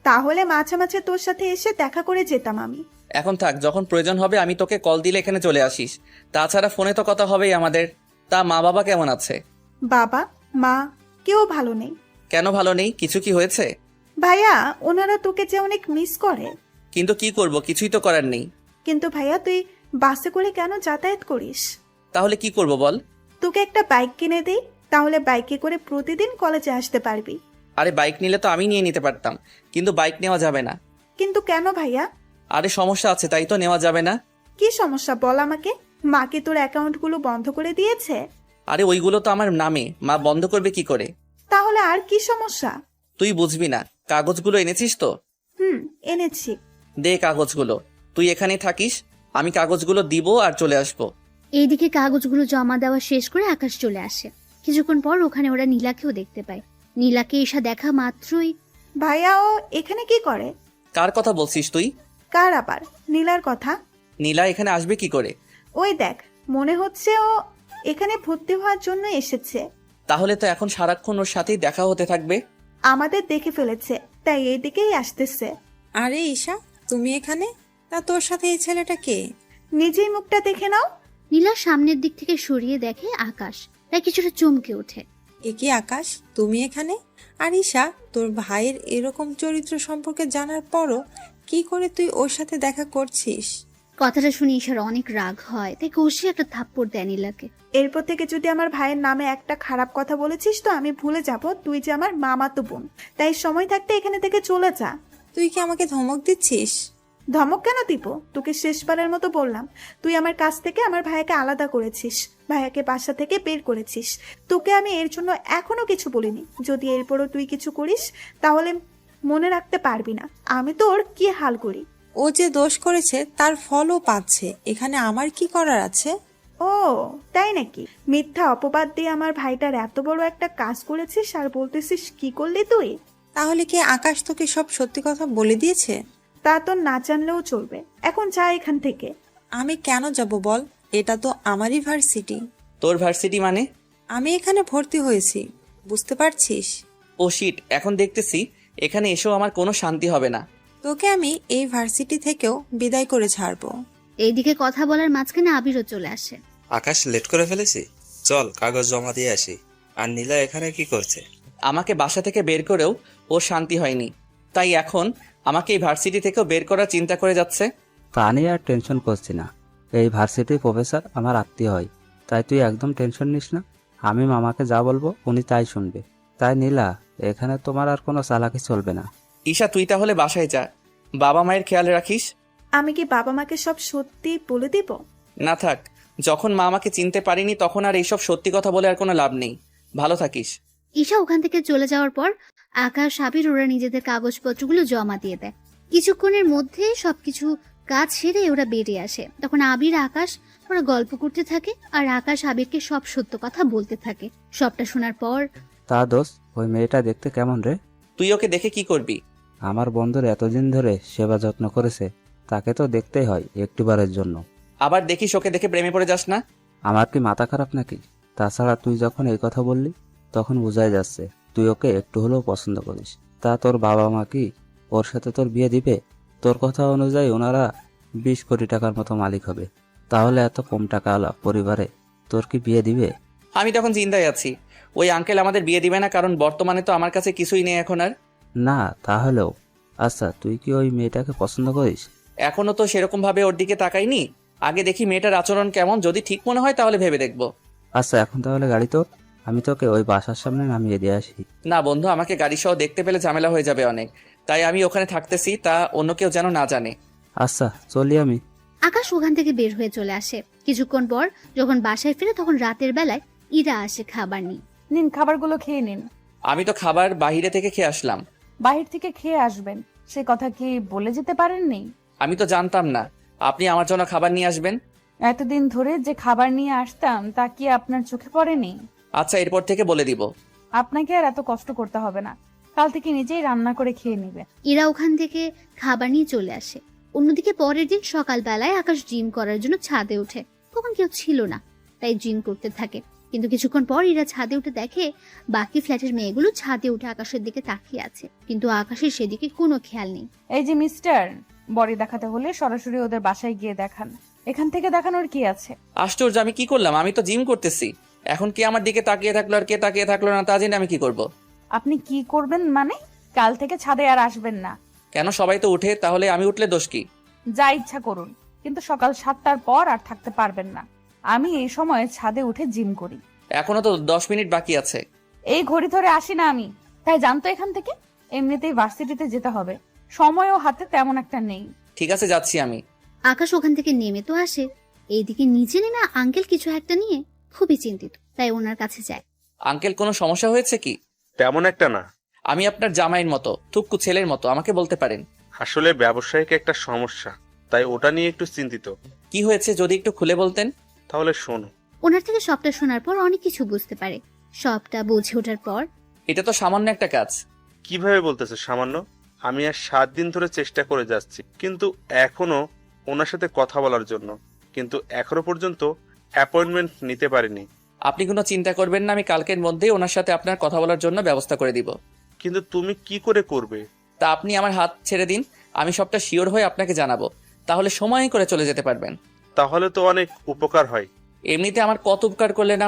তাহলে মাঝে মাঝে তোর সাথে এসে দেখা করে যেতাম আমি। এখন থাক, যখন প্রয়োজন হবে আমি তোকে কল দিলে এখানে চলে আসিস। তাছাড়া ফোনে তো কথা হবেই আমাদের। তা মা বাবা কেমন আছে? বাবা মা কেউ ভালো নেই। কেন ভালো নেই? কিছু কি হয়েছে? ভাইয়া ওনারা তোকে যে অনেক মিস করে। কিন্তু কি করব, কিছুই তো করার নেই। কিন্তু ভাইয়া তুই বাসে করে কেন যাতায়াত করিস? তাহলে কি করব বল? তোকে একটা বাইক কিনে দেই, তাহলে বাইকে করে প্রতিদিন কলেজে আসতে পারবি। আরে বাইক নিলে তো আমি নিয়ে নিতে পারতাম, কিন্তু বাইক নেওয়া যাবে না। কিন্তু কেন ভাইয়া? আরে সমস্যা আছে, তাই তো নেওয়া যাবে না। কি সমস্যা বল আমাকে। মা কি তোর অ্যাকাউন্টগুলো বন্ধ করে দিয়েছে? আরে ওইগুলো তো আমার নামে, মা বন্ধ করবে কি করে? তাহলে আর কি সমস্যা? তুই বুঝবি না। কাগজগুলো এনেছিস তো? এনেছি। দে কাগজগুলো। তুই এখানেই থাকিস, আমি কাগজগুলো দিব আর চলে আসবো। এইদিকে কাগজগুলো জমা দেওয়া শেষ করে আকাশ চলে আসে। কিছুক্ষণ পর ওখানে ওরা নীলাকেও দেখতে পায়। নীলাকে ঈশা দেখা মাত্রই, ভাইয়া ও এখানে কি করে? কার কথা বলছিস তুই? কার আবার? নীলার কথা। নীলা এখানে আসবে কি করে? ওই দেখ, মনে হচ্ছে ও এখানে ভর্তি হওয়ার জন্য এসেছে। তাহলে তো এখন সারাক্ষণ ওর সাথেই দেখা হতে থাকবে। আমাদের দেখে ফেলেছে, তাই এই দিকেই আসতেছে। আরে ঈশা, তুমি এখানে? তা তোর সাথে এই ছেলেটা কে? নিজেই মুখটা দেখে নাও। নীলা সামনের দিক থেকে সরিয়ে দেখে আকাশ, তাই কিছুটা চমকে ওঠে। এ কি আকাশ, তুমি এখানে? আর ঈশা, তোর ভাইয়ের এরকম চরিত্র সম্পর্কে জানার পরও কি করে তুই ওর সাথে দেখা করছিস? কথাটা শুনে ঈশার অনেক রাগ হয়, তাই কষে একটা থাপ্পড় দেয় নীলাকে। এরপর থেকে যদি আমার ভাইয়ের নামে একটা খারাপ কথা বলেছিস তো আমি ভুলে যাব তুই যে আমার মামাতো বোন। তাই সময় থাকতে এখানে থেকে চলে যা। তুই কি আমাকে ধমক দিচ্ছিস? ধমক কেন দিব? তোকে শেষবারের মতো বললাম, তুই আমার কাছ থেকে আমার ভাইয়াকে আলাদা করেছিস, ভাইয়াকে বাসা থেকে বের করেছিস। তোকে আমি এর জন্য এখনো কিছু বলিনি। যদি এরপরও তুই কিছু করিস তাহলে মনে রাখতে পারবি না আমি তোর কি হাল করি। ও যে দোষ করেছে তার ফলও পাচ্ছে, এখানে আমার কি করার আছে? ও তাই নাকি? মিথ্যা অপবাদ দিয়ে আমার ভাইটার এত বড় একটা কাজ করেছিস আর বলতেছিস কি করলি তুই? তাহলে কি আকাশ তোকে সব সত্যি কথা বলে দিয়েছে? তা তো না জানলেও চলবে, এখন যা এখান থেকে। আমি কেন যাব বল? এটা তো আমারই ভার্সিটি। তোর ভার্সিটি মানে? আমি এখানে ভর্তি হয়েছি, বুঝতে পারছিস? ও শিট, এখন দেখতেছি এখানে এসেও আমার কোনো শান্তি হবে না। তোকে আমি এই ভার্সিটি থেকেও বিদায় করে ছাড়বো। এইদিকে কথা বলার মাঝখানে আবিরও চলে আসে। আকাশ, লেট করে ফেলেছি, চল কাগজ জমা দিয়ে আসি। আর নীলা এখানে কি করছে? আমাকে বাসা থেকে বের করেও ওর শান্তি হয়নি, তাই এখন আমাকে এই ভার্সিটি থেকেও বের করার চিন্তা করে যাচ্ছে। তা নিয়ে আর টেনশন করছি না। এই ভার্সিটির প্রফেসর আমার আত্মীয় হয়, তাই তুই একদম টেনশন নিস না। আমি মামাকে যা বলবো উনি তাই শুনবে। তাই নীলা, এখানে তোমার আর কোনো চালাকি চলবে না। ঈশা, তুই তাহলে বাসায় যা, বাবা মায়ের খেয়াল রাখিস। আমি কি বাবা মাকে সব সত্যি বলে দিব? না থাক, যখন মা আমাকে চিনতে পারিনি তখন আর এইসব সত্যি কথা বলে আর কোনো লাভ নেই। ভালো থাকিস। ঈশা ওখান থেকে চলে যাওয়ার পর আকাশ আবির ওরা নিজেদের কাগজপত্রগুলো জমা দিয়ে দেয়। কিছুক্ষণের মধ্যে সবকিছু কাজ সেরে ওরা বেরিয়ে আসে। তখন আবির আকাশ ওরা গল্প করতে থাকে আর আকাশ আবিরকে সব সত্য কথা বলতে থাকে। সবটা শোনার পর, তা দোস্ত, ওই মেয়েটা দেখতে কেমন রে? তুই ওকে দেখে কি করবি? আমার বন্ধুর এতদিন ধরে সেবা যত্ন করেছে, তাকে তো দেখতেই হয় একটিবারের জন্য। আবার দেখিস ওকে দেখে প্রেমে পড়ে যাস না। আমার কি মাথা খারাপ নাকি? তাছাড়া তুই যখন এই কথা বললি তখন বোঝাই যাচ্ছে তুই ওকে একটু হলেও পছন্দ করিস। তা তোর বাবা মা কি ওর সাথে তোর বিয়ে দিবে? তোর কথা অনুযায়ী ওনারা 20 কোটি টাকার মতো মালিক হবে, তাহলে এত কম টাকাওয়ালা পরিবারে তোর কি বিয়ে দিবে? আমি তখন চিন্তায় আছি, ওই আঙ্কেল আমাদের বিয়ে দিবে না, কারণ বর্তমানে তো আমার কাছে কিছুই নেই এখন আর। না তাহলেও আচ্ছা, তুই কি ওই মেয়েটাকে পছন্দ করিস? এখনো তো সেরকম ভাবে ওর দিকে তাকাইনি, আগে দেখি মেয়েটার আচরণ কেমন, যদি ঠিক মনে হয় তাহলে ভেবে দেখবো। আচ্ছা, এখন তাহলে গাড়ি তোর, আমি তোকে ওই বাসার সামনে নামিয়ে দিয়ে আসি। না বন্ধু, আমাকে গাড়ি সহ দেখতে পেলে ঝামেলা হয়ে যাবে অনেক, তাই আমি ওখানে থাকতেছি, তা অন্য কেউ যেন না জানে। আচ্ছা চলি আমি। আকাশ ওখান থেকে বের হয়ে চলে আসে। কিছুক্ষণ পর যখন বাসায় ফিরে তখন রাতের বেলায় ইরা আসে খাবার নিয়ে। নিন, খাবারগুলো খেয়ে নিন। আমি তো খাবার বাইরে থেকে খেয়ে আসলাম। বাহির থেকে খেয়ে আসবেন সে কথা কি বলে যেতে পারেননি? আমি তো জানতাম না আপনি আমার জন্য খাবার নিয়ে আসবেন। এতদিন ধরে যে খাবার নিয়ে আসতাম তা কি আপনার চোখে পড়েনি? আচ্ছা, এরপর থেকে বলে দিব। আপনাকে আর এত কষ্ট করতে হবে না, কাল থেকে নিজেই রান্না করে খেয়ে নেবে। ইরা ওখান থেকে খাবার নিয়ে চলে আসে। অন্যদিকে পরের দিন সকালবেলায় আকাশ জিম করার জন্য ছাদে ওঠে। তখন কেউ ছিল না, তাই জিম করতে থাকে। কিন্তু কিছুক্ষণ পর ইরা ছাদে উঠে দেখে বাকি ফ্ল্যাটের মেয়েগুলো ছাদে উঠে আকাশের দিকে তাকিয়ে আছে, কিন্তু আকাশের সেদিকে কোনো খেয়াল নেই। এই যে মিস্টার, বডি দেখাতে হলে সরাসরি ওদের বাসায় গিয়ে দেখান, এখান থেকে দেখানোর কি আছে? আশ্চর্য, আমি কি করলাম? আমি তো জিম করতেছি। এখন কে আমার দিকে তাকিয়ে থাকলো আর কে তাকিয়ে থাকলো না তা জেনে আমি কি করব? আপনি কি করবেন মানে? কাল থেকে ছাদে আর আসবেন না। কেন, সবাই তো উঠে, তাহলে আমি উঠলে দোষ কি? যা ইচ্ছা করুন, কিন্তু সকাল 7টার পর আর থাকতে পারবেন না। আমি এই সময় ছাদে উঠে জিম করি। এখনো তো 10 মিনিট বাকি আছে। এই ঘড়ি ধরে আসি না আমি, তাই জানতো এখান থেকে। এমনিতেই ভার্সিটিতে যেতে হবে, সময়ও হাতে তেমন একটা নেই। ঠিক আছে, যাচ্ছি আমি। আকাশ ওখান থেকে নেমে তো আসে, এইদিকে নিচে নেমে আঙ্কেল কিছু একটা নিয়ে খুবই চিন্তিত, তাই ওনার কাছে যায়। আঙ্কেল, কোনো সমস্যা হয়েছে কি? তেমন একটা না। আমি আপনার জামাইয়ের মতো, থুক্কু ছেলের মতো, আমাকে বলতে পারেন। আসলে ব্যবসায়িক একটা সমস্যা, তাই ওটা নিয়ে একটু চিন্তিত। কি হয়েছে যদি একটু খুলে বলতেন? তাহলে শোনো। ওনার থেকে সবটা শোনার পর অনেক কিছু বুঝতে পারে। সবটা বুঝে ওঠার পর, এটা তো সামান্য একটা কাজ। কিভাবে বলতেছে সামান্য? আমি আর 7 দিন ধরে চেষ্টা করে যাচ্ছি, কিন্তু এখনো ওনার সাথে কথা বলার জন্য। কিন্তু এখনো পর্যন্ত অ্যাপয়েন্টমেন্ট নিতে পারিনি। আপনি কোনো চিন্তা করবেন না, আমি কালকের মধ্যেই ওনার সাথে আপনার কথা বলার জন্য ব্যবস্থা করে দিব। কিন্তু তুমি কি করে করবে? তা আপনি আমার হাত ছেড়ে দিন, আমি সবটা শিওর হয়ে আপনাকে জানাবো, তাহলে সময় করে চলে যেতে পারবেন। তাহলে তো অনেক উপকার হয়। এমনিতে আমার কত উপকার করলেন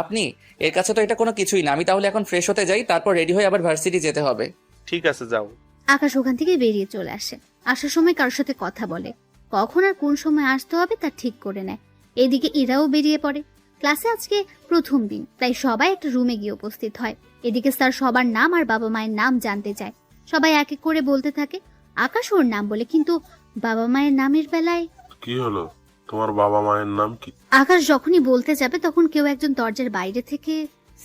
আপনি, এর কাছে তো এটা কোনো কিছুই না। আমি তাহলে এখন ফ্রেশ হতে যাই, তারপর রেডি হয়ে আবার ভার্সিটি যেতে হবে। ঠিক আছে, যাও। আকাশ ওখান থেকে বেরিয়ে চলে আসে। আসার সময় কারোর সাথে কথা বলে, কখন আর কোন সময় আসতে হবে তা ঠিক করে নেয়। এদিকে ইরাও বেরিয়ে পড়ে। ক্লাসে আজকে প্রথম দিন, তাই সবাই একটা রুমে গিয়ে উপস্থিত হয়। এদিকে স্যার সবার নাম আর বাবা মায়ের নাম জানতে চায়। সবাই এক এক করে বলতে থাকে। আকাশ ওর নাম বলে, কিন্তু বাবা মায়ের নামের বেলায় কি হলো, তোমার বাবা মায়ের নাম কি? আকাশ যখনই বলতে যাবে তখন কেউ একজন দরজার বাইরে থেকে,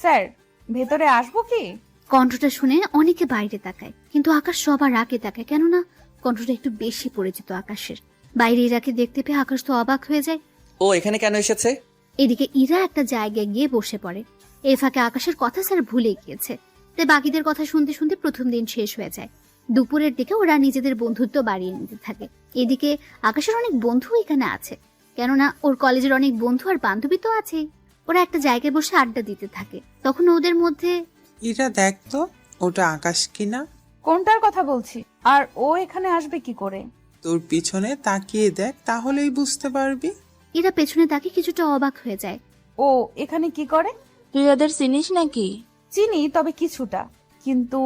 স্যার ভেতরে আসবো কি? কণ্ঠটা শুনে অনেকে বাইরে তাকায়, কিন্তু আকাশ সবার আগে তাকায়, কেননা কণ্ঠটা একটু বেশি পরিচিত আকাশের। বাইরে ইরাকে দেখতে পেয়ে আকাশ তো অবাক হয়ে যায়। ও এখানে কেন এসেছে? এদিকে ইরা একটা জায়গায় গিয়ে বসে পড়ে। এই ফাঁকে আকাশের কথা স্যার ভুলে গিয়েছে, তাই বাকিদের কথা শুনতে শুনতে প্রথম দিন শেষ হয়ে যায়। দুপুরের দিকে ওরা নিজেদের বন্ধুত্ব বাড়িয়ে নিতে থাকে। এদিকে আকাশের অনেক বন্ধু এখানে আছে, কেননা ওর কলেজের অনেক বন্ধু আর বান্ধবী তো আছেই। ওরা একটা জায়গায় বসে আড্ডা দিতে থাকে। তখন ওদের মধ্যে, ইরা দেখ তো, ওটা আকাশ কিনা? কোনটার কথা বলছি? আর ও এখানে আসবে কি করে? তোর পিছনে তাকিয়ে দেখ, তাহলেই বুঝতে পারবি। ইরা পেছনে তাকে কিছুটা অবাক হয়ে যায়। ও এখানে কি করে? তুই ওদের চিনিস নাকি? চিনি, তবে কিছুটা। কিন্তু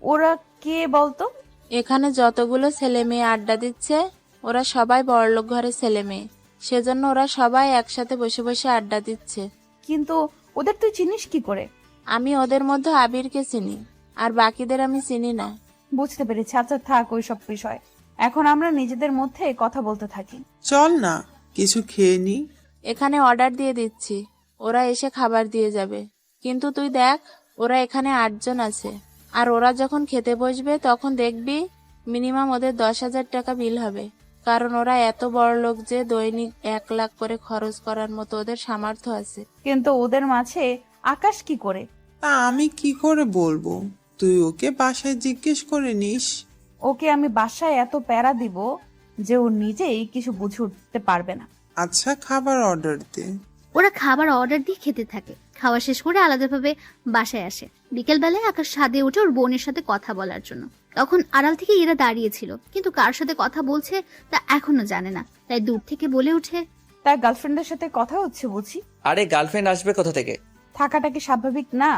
ওরা কে বলতো? এখানে যতগুলো ছেলে মেয়ে আড্ডা দিচ্ছে ওরা সবাই বড়লোক ঘরের ছেলে মেয়ে, সেজন্য ওরা সবাই একসাথে বসে বসে আড্ডা দিচ্ছে। কিন্তু ওদের তুই চিনিস কি করে? আমি ওদের মধ্যে আবিরকে চিনি, আর বাকিদের আমি চিনি না। বুঝতে পেরেছি। আচ্ছা থাক ওইসব বিষয়, এখন আমরা নিজেদের মধ্যে কথা বলতে থাকি। চল না কিছু খেয়ে নি। এখানে অর্ডার দিয়ে দিচ্ছি, ওরা এসে খাবার দিয়ে যাবে। কিন্তু তুই দেখ, ওরা এখানে 8 জন আছে, আর ওরা যখন খেতে বসবে তখন দেখবি মিনিমাম ওদের 10,000 টাকা বিল হবে, কারণ ওরা এত বড় লোক যে দৈনিক 1 লাখ করে খরচ করার মতো ওদের সামর্থ্য আছে। কিন্তু ওদের মাঝে আকাশ কি করে? তা আমি কি করে বলবো, তুই ওকে বাসায় জিজ্ঞেস করে নিস। ওকে আমি বাসায় এত প্যারা দিব যে ও নিজেই কিছু বুঝে উঠতে পারবে না। আচ্ছা খাবার অর্ডার দে। ওরা খাবার অর্ডার দিয়ে খেতে থাকে। খাওয়া শেষ করে আলাদাভাবে বাসায় আসে। বিকেল বেলায় আকাশ ছাদে উঠে ওর বোনের সাথে কথা বলার জন্য। তখন আড়াল থেকে এরা দাঁড়িয়েছিল, কিন্তু কার সাথে কথা বলছে তা এখনো জানে না, তাই দূর থেকে বলে ওঠে, তার গার্লফ্রেন্ডের সাথে কথা হচ্ছে বুঝি? আরে গার্লফ্রেন্ড আসবে কোথা থেকে? থাকাটা কি স্বাভাবিক না?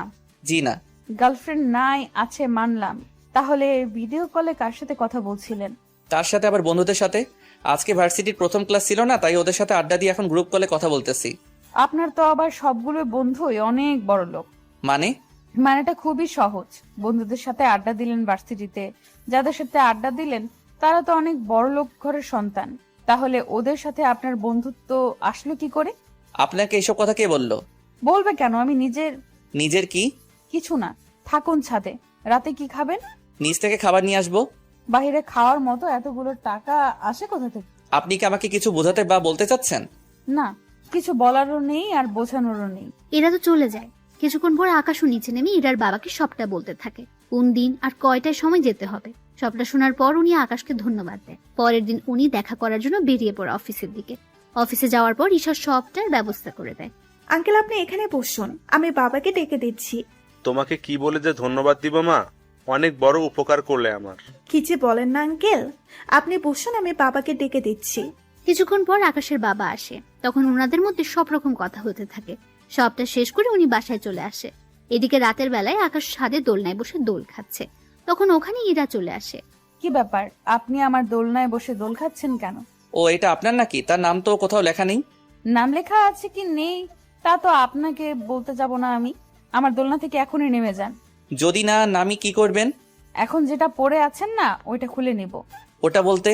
জি না। গার্লফ্রেন্ড নাই আছে মানলাম, তাহলে ভিডিও কলে কার সাথে কথা বলছিলেন? তার সাথে আবার বন্ধুদের সাথে। আজকে ভার্সিটির প্রথম ক্লাস ছিল না, তাই ওদের সাথে আড্ডা দিয়ে এখন গ্রুপ কলে কথা বলতেছি। আপনার তো আবার সবগুলো বন্ধুই অনেক বড় লোক। মানেটা খুবই সহজ। বন্ধুদের সাথে আড্ডা দিলেন ভার্সিটিতে, যাদের সাথে আড্ডা দিলেন তারা তো অনেক বড় লোক ঘরের সন্তান। তাহলে ওদের সাথে আপনার বন্ধুত্ব আসলো কি করে? আপনাকে এসব কথা কে বললো? বলবে কেন, আমি নিজের কি? কিছু না, থাকুন ছাদে। রাতে কি খাবেন? নিচ থেকে খাবার নিয়ে আসবো। বাইরে খাওয়ার মতো এতগুলো টাকা আসে কোথা থেকে? আপনি কি আমাকে কিছু বোঝাতে বা বলতে চাচ্ছেন? না, কিছু বলারও নেই আর বোঝানোরও নেই। এরা তো চলে যায়। কিছুক্ষণ পর আকাশও নিচে নেমে ইরার বাবাকে সবটা বলতে থাকে, কোন দিন আর কয়টায় সময় যেতে হবে। সবটা শোনার পর উনি আকাশকে ধন্যবাদ দেয়। পরের দিন উনি দেখা করার জন্য বেরিয়ে পড়ে অফিসের দিকে। অফিসে যাওয়ার পর ঈশা সবটার ব্যবস্থা করে দেয়। আঙ্কেল আপনি এখানে বসুন, আমি বাবাকে ডেকে দিচ্ছি। তোমাকে কি বলে যে ধন্যবাদ দিব মা, অনেক বড় উপকার করলে আমার। কি যে বলেন না আঙ্কেল, আপনি বসুন, আমি বাবাকে ডেকে দিচ্ছি। কিছুক্ষণ পর আকাশের বাবা আসে। তখন ওনাদের মধ্যে সব রকম কথা হতে থাকে। সবটা শেষ করে উনি বাসায় চলে আসে। এদিকে রাতের বেলায় আকাশ ছাদে দোলনায় বসে দোল খাচ্ছে। তখন ওখানে ইরা চলে আসে। কি ব্যাপার, আপনি আমার দোলনায় বসে দোল খাচ্ছেন কেন? ও এটা আপনার নাকি? তার নাম তো কোথাও লেখা নেই। নাম লেখা আছে কি নেই তা তো আপনাকে বলতে যাব না আমি। আমার দোলনা থেকে এখনই নেমে যান। যদি না নামি কি করবেন? এখন যেটা পরে আছেন না ওইটা খুলে নিব। ওটা বলতে?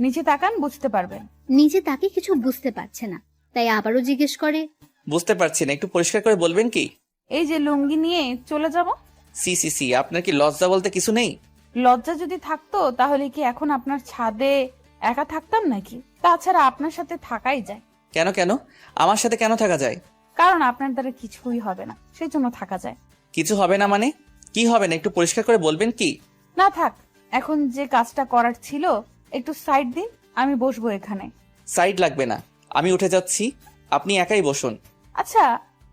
নিচে তাকান, বুঝতে পারবেন। নিজে তাকে কিছু বুঝতে পারছে না, তাই আবারও জিজ্ঞেস করে, বুঝতে পারছি না, একটু পরিষ্কার করে বলবেন কি? এই যে লুঙ্গি নিয়ে চলে যাব। সি আপনার কি লজ্জা বলতে কিছু নেই? লজ্জা যদি থাকতো তাহলে কি এখন আপনার ছাদে একা থাকতাম নাকি? তাছাড়া আপনার সাথে থাকাই যায়। কেন আমার সাথে কেন থাকা যায়? কারণ আপনার দ্বারা কিছুই হবে না, সেই জন্য থাকা যায়। কিছু হবে না মানে? কি হবে না একটু পরিষ্কার করে বলবেন কি? না থাক, এখন যে কাজটা করার ছিল একটু সাইড দিন, আমি বসবো এখানে। সাইড লাগবে না, আমি উঠে যাচ্ছি, আপনি একাই বসুন। আচ্ছা,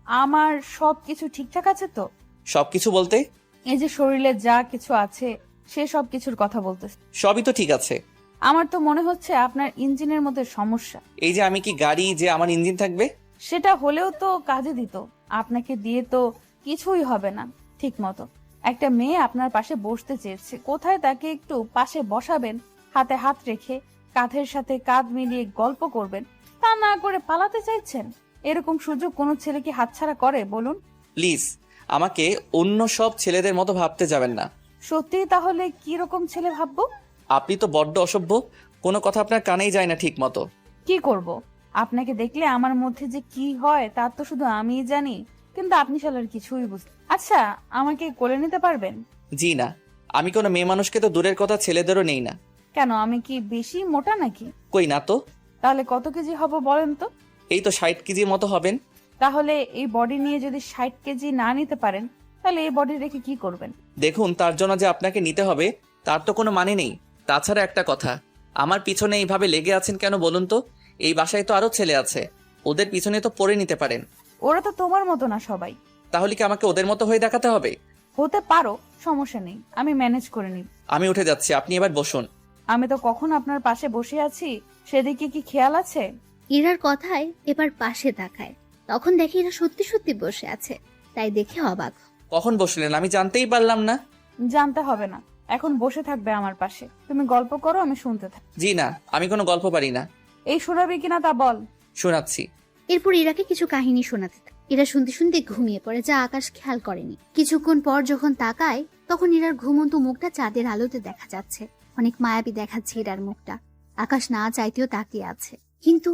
আমার সব কিছু ঠিকঠাক আছে তো? সবকিছু বলতে? এই যে শরীরে যা কিছু আছে সে সব কিছুর কথা বলতেছে। সবই তো ঠিক আছে। আমার তো মনে হচ্ছে আপনার ইঞ্জিনের মধ্যে সমস্যা। এই যে আমি কি গাড়ি যে আমার ইঞ্জিন থাকবে? সেটা হলেও তো কাজে দিত, আপনাকে দিয়ে তো কিছুই হবে না ঠিক মতো। একটা মেয়ে আপনার পাশে বসতে চেয়েছে, কোথায় তাকে একটু পাশে বসাবেন, হাতে হাত রেখে কাঁধের সাথে কাঁধ মিলিয়ে গল্প করবেন, তা না করে পালাতে চাইছেন। এরকম সুযোগ কোনো ছেলে কি হাতছাড়া করে বলুন? প্লিজ আমাকে অন্য সব ছেলেদের মতো ভাবতে যাবেন না। সত্যি তাহলে কি রকম ছেলে ভাববো? আপনি তো বড্ড অসভ্য, কোনো কথা আপনার কানেই যায় না ঠিক মতো। কি করব? আপনাকে দেখলে আমার মধ্যে যে কি হয় তা তো শুধু আমিই জানি, কিন্তু আপনি শালার কিছুই বুঝতে। আচ্ছা, আমাকে কোলে নিতে পারবেন? জি না, আমি কোনো মেয়ে মানুষকে তো দূরের কথা ছেলেদেরও নেই না। কেন, আমি কি বেশি মোটা নাকি? কই না তো। তাহলে কত কেজি হব বলেন তো? এই তো 60 কেজির মতো হবেন। তাহলে এই বডি নিয়ে যদি 60 কেজি না নিতে পারেন, তাহলে এই বডি রেখে কি করবেন? দেখুন, তার জন্য যে আপনাকে নিতে হবে তার তো কোনো মানে নেই। তাছাড়া একটা কথা, আমার পিছনে এইভাবে লেগে আছেন কেন বলুন তো? এই বাসায় তো আরো ছেলে আছে, ওদের পিছনে তো পড়ে নিতে পারেন। ওরা তো তোমার মতো না সবাই। তাহলে কি আমাকে ওদের মতো হয়ে দেখাতে হবে? হতে পারো, সমস্যা নেই, আমি ম্যানেজ করে নিব। আমি উঠে যাচ্ছি, আপনি এবার বসুন। আমি তো কখন আপনার পাশে বসে আছি, সেদিকে কি খেয়াল আছে? ইরার কথায় এবার পাশে তাকায়, তখন দেখে ইরা সত্যি সত্যি বসে আছে, তাই দেখে অবাক। কখন বসলেন আমি জানতেই পারলাম না। জানতে হবে না, এখন বসে থাকবে আমার পাশে। তুমি গল্প করো, আমি শুনতে থাকি। জি না, আমি কোনো গল্প পারি না। এই শোনাবি কিনা তা বল। শোনাচ্ছি। এরপর ইরাকে কিছু কাহিনী শোনাতে থাকে। ইরা শুনতে শুনতে ঘুমিয়ে পড়ে, যা আকাশ খেয়াল করেনি। কিছুক্ষণ পর যখন তাকায়, তখন ইরার ঘুমন্ত মুখটা চাঁদের আলোতে দেখা যাচ্ছে। অনেক মায়াবী দেখাচ্ছে ইরার মুখটা। আকাশ না চাইতেও তাকিয়ে আছে, কিন্তু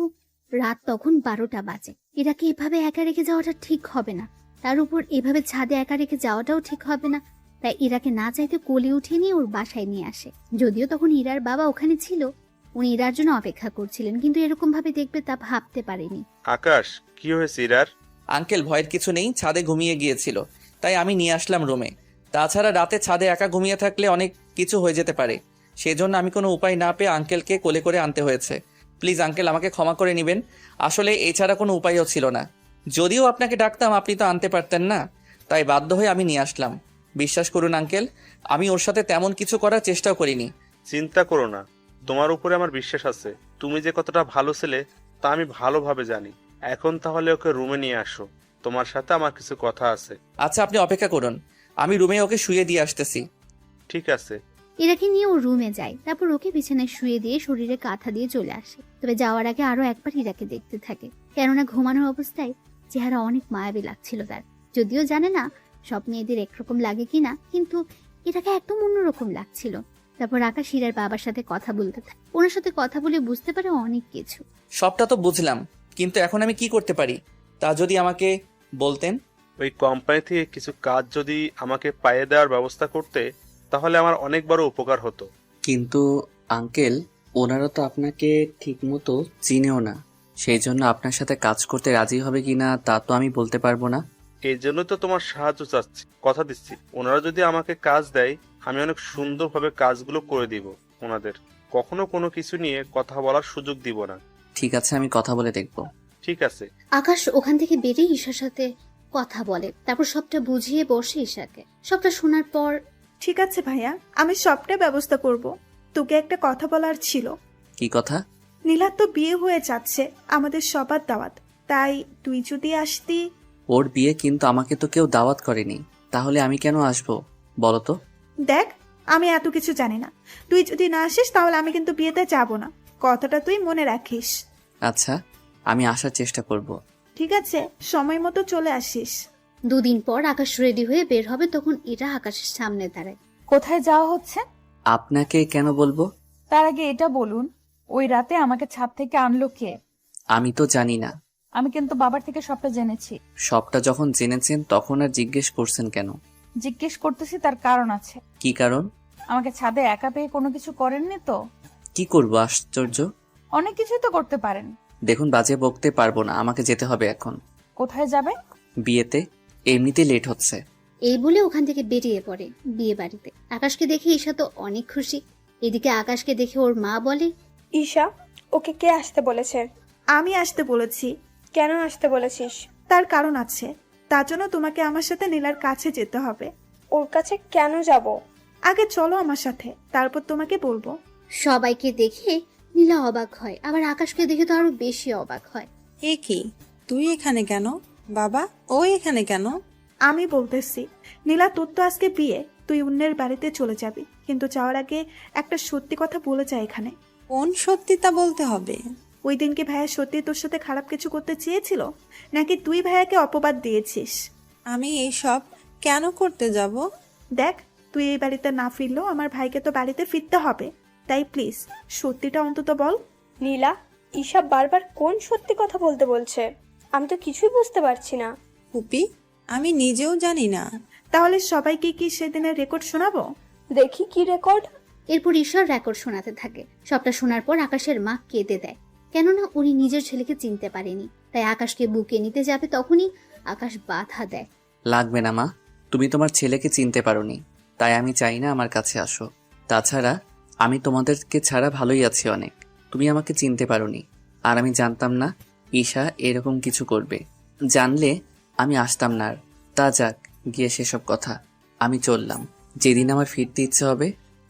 রাত তখন 12টা বাজে। ইরাকে এভাবে একা রেখে যাওয়াটা ঠিক হবে না, তার উপর এভাবে ছাদে একা রেখে যাওয়াটাও ঠিক হবে না। তাই ইরাকে না চাইতে কোলে উঠিয়ে নিয়ে ওর বাসায় নিয়ে আসে। যদিও তখন ইরার বাবা ওখানে ছিল, উনি ইরার জন্য অপেক্ষা করছিলেন, কিন্তু এরকম ভাবে দেখবে তা ভাবতে পারেনি। আকাশ, কি হয়েছে ইরার? আঙ্কেল, ভয়ের কিছু নেই, ছাদে ঘুমিয়ে গিয়েছিল, তাই আমি নিয়ে আসলাম রুমে। তাছাড়া রাতে ছাদে একা ঘুমিয়ে থাকলে অনেক কিছু হয়ে যেতে পারে, সেজন্য আমি কোনো উপায় না পেয়ে আঙ্কেলকে কোলে করে আনতে হয়েছে। প্লিজ আঙ্কেল, আমাকে ক্ষমা করে নেবেন, আসলে এছাড়া কোনো উপায়ও ছিল না। যদিও আপনাকে ডাকতাম, আপনি তো আনতে পারতেন না, তাই বাধ্য হয়ে আমি নিয়ে আসলাম। বিশ্বাস করুন আঙ্কেল, আমি ওর সাথে তেমন কিছু করার চেষ্টাও করিনি। চিন্তা করো না, তোমার উপরে আমার বিশ্বাস আছে। তুমি যে কতটা ভালো ছেলে তা আমি ভালোভাবে জানি। এখন তাহলে ওকে রুমে নিয়ে আসো, তোমার সাথে আমার কিছু কথা আছে। আচ্ছা, আপনি অপেক্ষা করুন, আমি রুমে ওকে শুয়ে দিয়ে আসতেছি। ঠিক আছে। ইরাকে নিয়ে ও রুমে যায়, তারপর ওকে বিছানায় শুয়ে দিয়ে শরীরে কাঁথা দিয়ে চলে আসে। তবে যাওয়ার আগে আরো একবার ইরাকে দেখতে থাকে, কেননা ঘুমানোর অবস্থায় চেহারা অনেক মায়াবী লাগছিল তার। যদিও জানে না সব মেয়েদের একরকম লাগে কিনা, কিন্তু ইরাকে একদম অন্যরকম লাগছিল। তারপর আকাশ ইরার বাবার সাথে কথা বলতে থাকে। ওনার সাথে কথা বলে বুঝতে পারে অনেক কিছু। সবটা তো বুঝলাম, কিন্তু এখন আমি কি করতে পারি তা যদি আমাকে বলতেন। ওই কোম্পানি থেকে কিছু কাজ যদি আমাকে পাইয়ে দেওয়ার ব্যবস্থা করতে, তাহলে আমার অনেক বড় উপকার হতো। কিন্তু আঙ্কেল, ওনারা তো আপনাকে ঠিকমতো চিনেও না, সেই জন্য আপনার সাথে কাজ করতে রাজি হবে কিনা তা তো আমি বলতে পারবো না। এই জন্য তো তোমার সাহায্য চাচ্ছি, কথা দিচ্ছি। ওনারা যদি আমাকে কাজ দেয়, আমি অনেক সুন্দরভাবে কাজগুলো করে দিব ওনাদের। কখনো কোনো কিছু নিয়ে কথা বলার সুযোগ দিব না। ঠিক আছে, আমি কথা বলে দেখব। ঠিক আছে। আকাশ ওখান থেকে বেরিয়ে ঈশার সাথে কথা বলে, তারপর সবটা বুঝিয়ে বসে ঈশাকে। সবটা শোনার পর, ঠিক আছে ভাইয়া, আমি সবটা ব্যবস্থা করব। তোকে একটা কথা বলার ছিল। কি কথা? নীলার তো বিয়ে হয়ে যাচ্ছে, আমাদের সবার দাওয়াত, তাই তুই যদি আসতি। ওর বিয়ে, কিন্তু আমাকে তো কেউ দাওয়াত করেনি, তাহলে আমি কেন আসবো বলো তো? দেখ, আমি এত কিছু জানি না, তুই যদি না আসিস তাহলে আমি কিন্তু বিয়েতে যাব না, কথাটা তুই মনে রাখিস। আচ্ছা, আমি আসার চেষ্টা করব। ঠিক আছে, সময় মতো চলে আসিস। 2 দিন পর আকাশ রেডি হয়ে বের হবে, তখন এরা আকাশের সামনে দাঁড়ায়। কোথায় যাওয়া হচ্ছে? আপনাকে কেন বলবো? তার আগে এটা বলুন, ওই রাতে আমাকে ছাদ থেকে আনলো কে? আমি তো জানি না। আমি কিন্তু বাবার থেকে সবটা জেনেছি। সবটা যখন জেনেছেন তখন আর জিজ্ঞেস করছেন কেন? জিজ্ঞেস করতেছি, তার কারণ আছে। কি কারণ? আমাকে ছাদে একা পেয়ে কোনো কিছু করেননি তো? কি করবো, আশ্চর্য। অনেক কিছুই তো করতে পারেন। দেখুন, বাজে বকতে পারবো না, আমাকে যেতে হবে এখন। কোথায় যাবে? বিয়েতে, এমনিতে লেট হচ্ছে। এই বলে ওখান থেকে বেরিয়ে পড়ে বিয়ে বাড়িতে। আকাশকে দেখে ঈশা তো অনেক খুশি। এদিকে আকাশকে দেখে ওর মা বলে, ঈশা, ওকে কে আসতে বলেছে? আমি আসতে বলেছি। কেন আসতে বলেছিস? তার কারণ আছে, তার জন্য তোমাকে আমার সাথে নীলার কাছে যেতে হবে। ওর কাছে কেন যাব? আগে চলো আমার সাথে, তারপর তোমাকে বলবো। সবাইকে দেখে নীলা অবাক হয়, আবার আকাশকে দেখে তো আরো বেশি অবাক হয়। এ কি, তুই এখানে কেন? বাবা, ও এখানে কেন? আমি বলতেছি, নীলা তোর তো আজকে বিয়ে, তুই অন্যের বাড়িতে চলে যাবি, কিন্তু যাওয়ার আগে একটা সত্যি কথা বলে যা এখানে। কোন সত্যি তা বলতে হবে? ওই দিনকে ভাইয়া সত্যি তোর সাথে খারাপ কিছু করতে চেয়েছিল, নাকি তুই ভাইয়াকে অপবাদ দিয়েছিস? আমি এইসব কেন করতে যাব? দেখ, তুই এই বাড়িতে না ফিরলেও আমার ভাইকে তো বাড়িতে ফিরতে হবে, তাই প্লিজ সত্যিটা অন্তত বল। নীলা, ঈশা বারবার কোন সত্যি কথা বলতে বলছে? আমি তো কিছুই বুঝতে পারছি না। পুপি, আমি নিজেও জানি না। তাহলে সবাইকে কি সেদিনের রেকর্ড শোনাবো? দেখি কি রেকর্ড। এরপর ঈশ্বর রেকর্ড শোনাতে থাকে। সবটা শোনার পর আকাশের মা কেঁদে দেয়, কেননা উনি নিজের ছেলেকে চিনতে পারেনি। তাই আকাশকে বুকে নিতে যাবে, তখনই আকাশ বাধা দেয়। লাগবে না মা, তুমি তোমার ছেলেকে চিনতে পারোনি, তাই আমি চাই না আমার কাছে আসো। তাছাড়া আমি তোমাদেরকে ছাড়া ভালোই আছি অনেক। তুমি আমাকে চিনতে পারোনি, আর আমি জানতাম না ঈশা এরকম কিছু করবে। জানলে আমি আসতাম না। আর তা যাক, গিয়ে সেসব কথা। আমি চললাম। যেদিন আমার ফিরতে ইচ্ছে হবে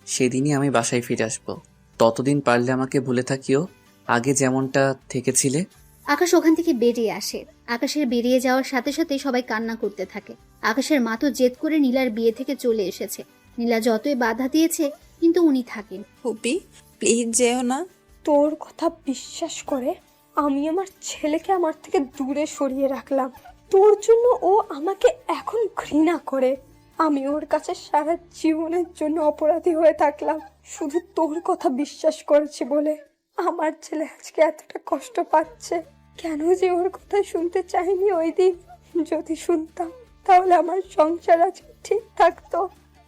সেদিনই আমি বাসায় ফিরে আসবো। ততদিন পারলে আমাকে ভুলে থাকিও, আগে যেমনটা থেকেছিলে। আকাশ ওখান থেকে বেরিয়ে আসে। আকাশের বেরিয়ে যাওয়ার সাথে সাথে সবাই কান্না করতে থাকে। আকাশের মা তো জেদ করে নীলার বিয়ে থেকে চলে এসেছে। নীলা যতই বাধা দিয়েছে, কিন্তু উনি থাকেন। পুপি, প্লিজ যেও না। তোর কথা বিশ্বাস করে আমি আমার ছেলেকে আমার থেকে দূরে সরিয়ে রাখলাম। তোর জন্য ও আমাকে এখন ঘৃণা করে। আমি ওর কাছে সারা জীবনের জন্য অপরাধী হয়ে থাকলাম, শুধু তোর কথা বিশ্বাস করেছি বলে। আমার ছেলে আজকে এতটা কষ্ট পাচ্ছে, কেন যে ওর কথা শুনতে চাইনি ওই দিন। যদি শুনতাম তাহলে আমার সংসার আজকে ঠিক থাকতো।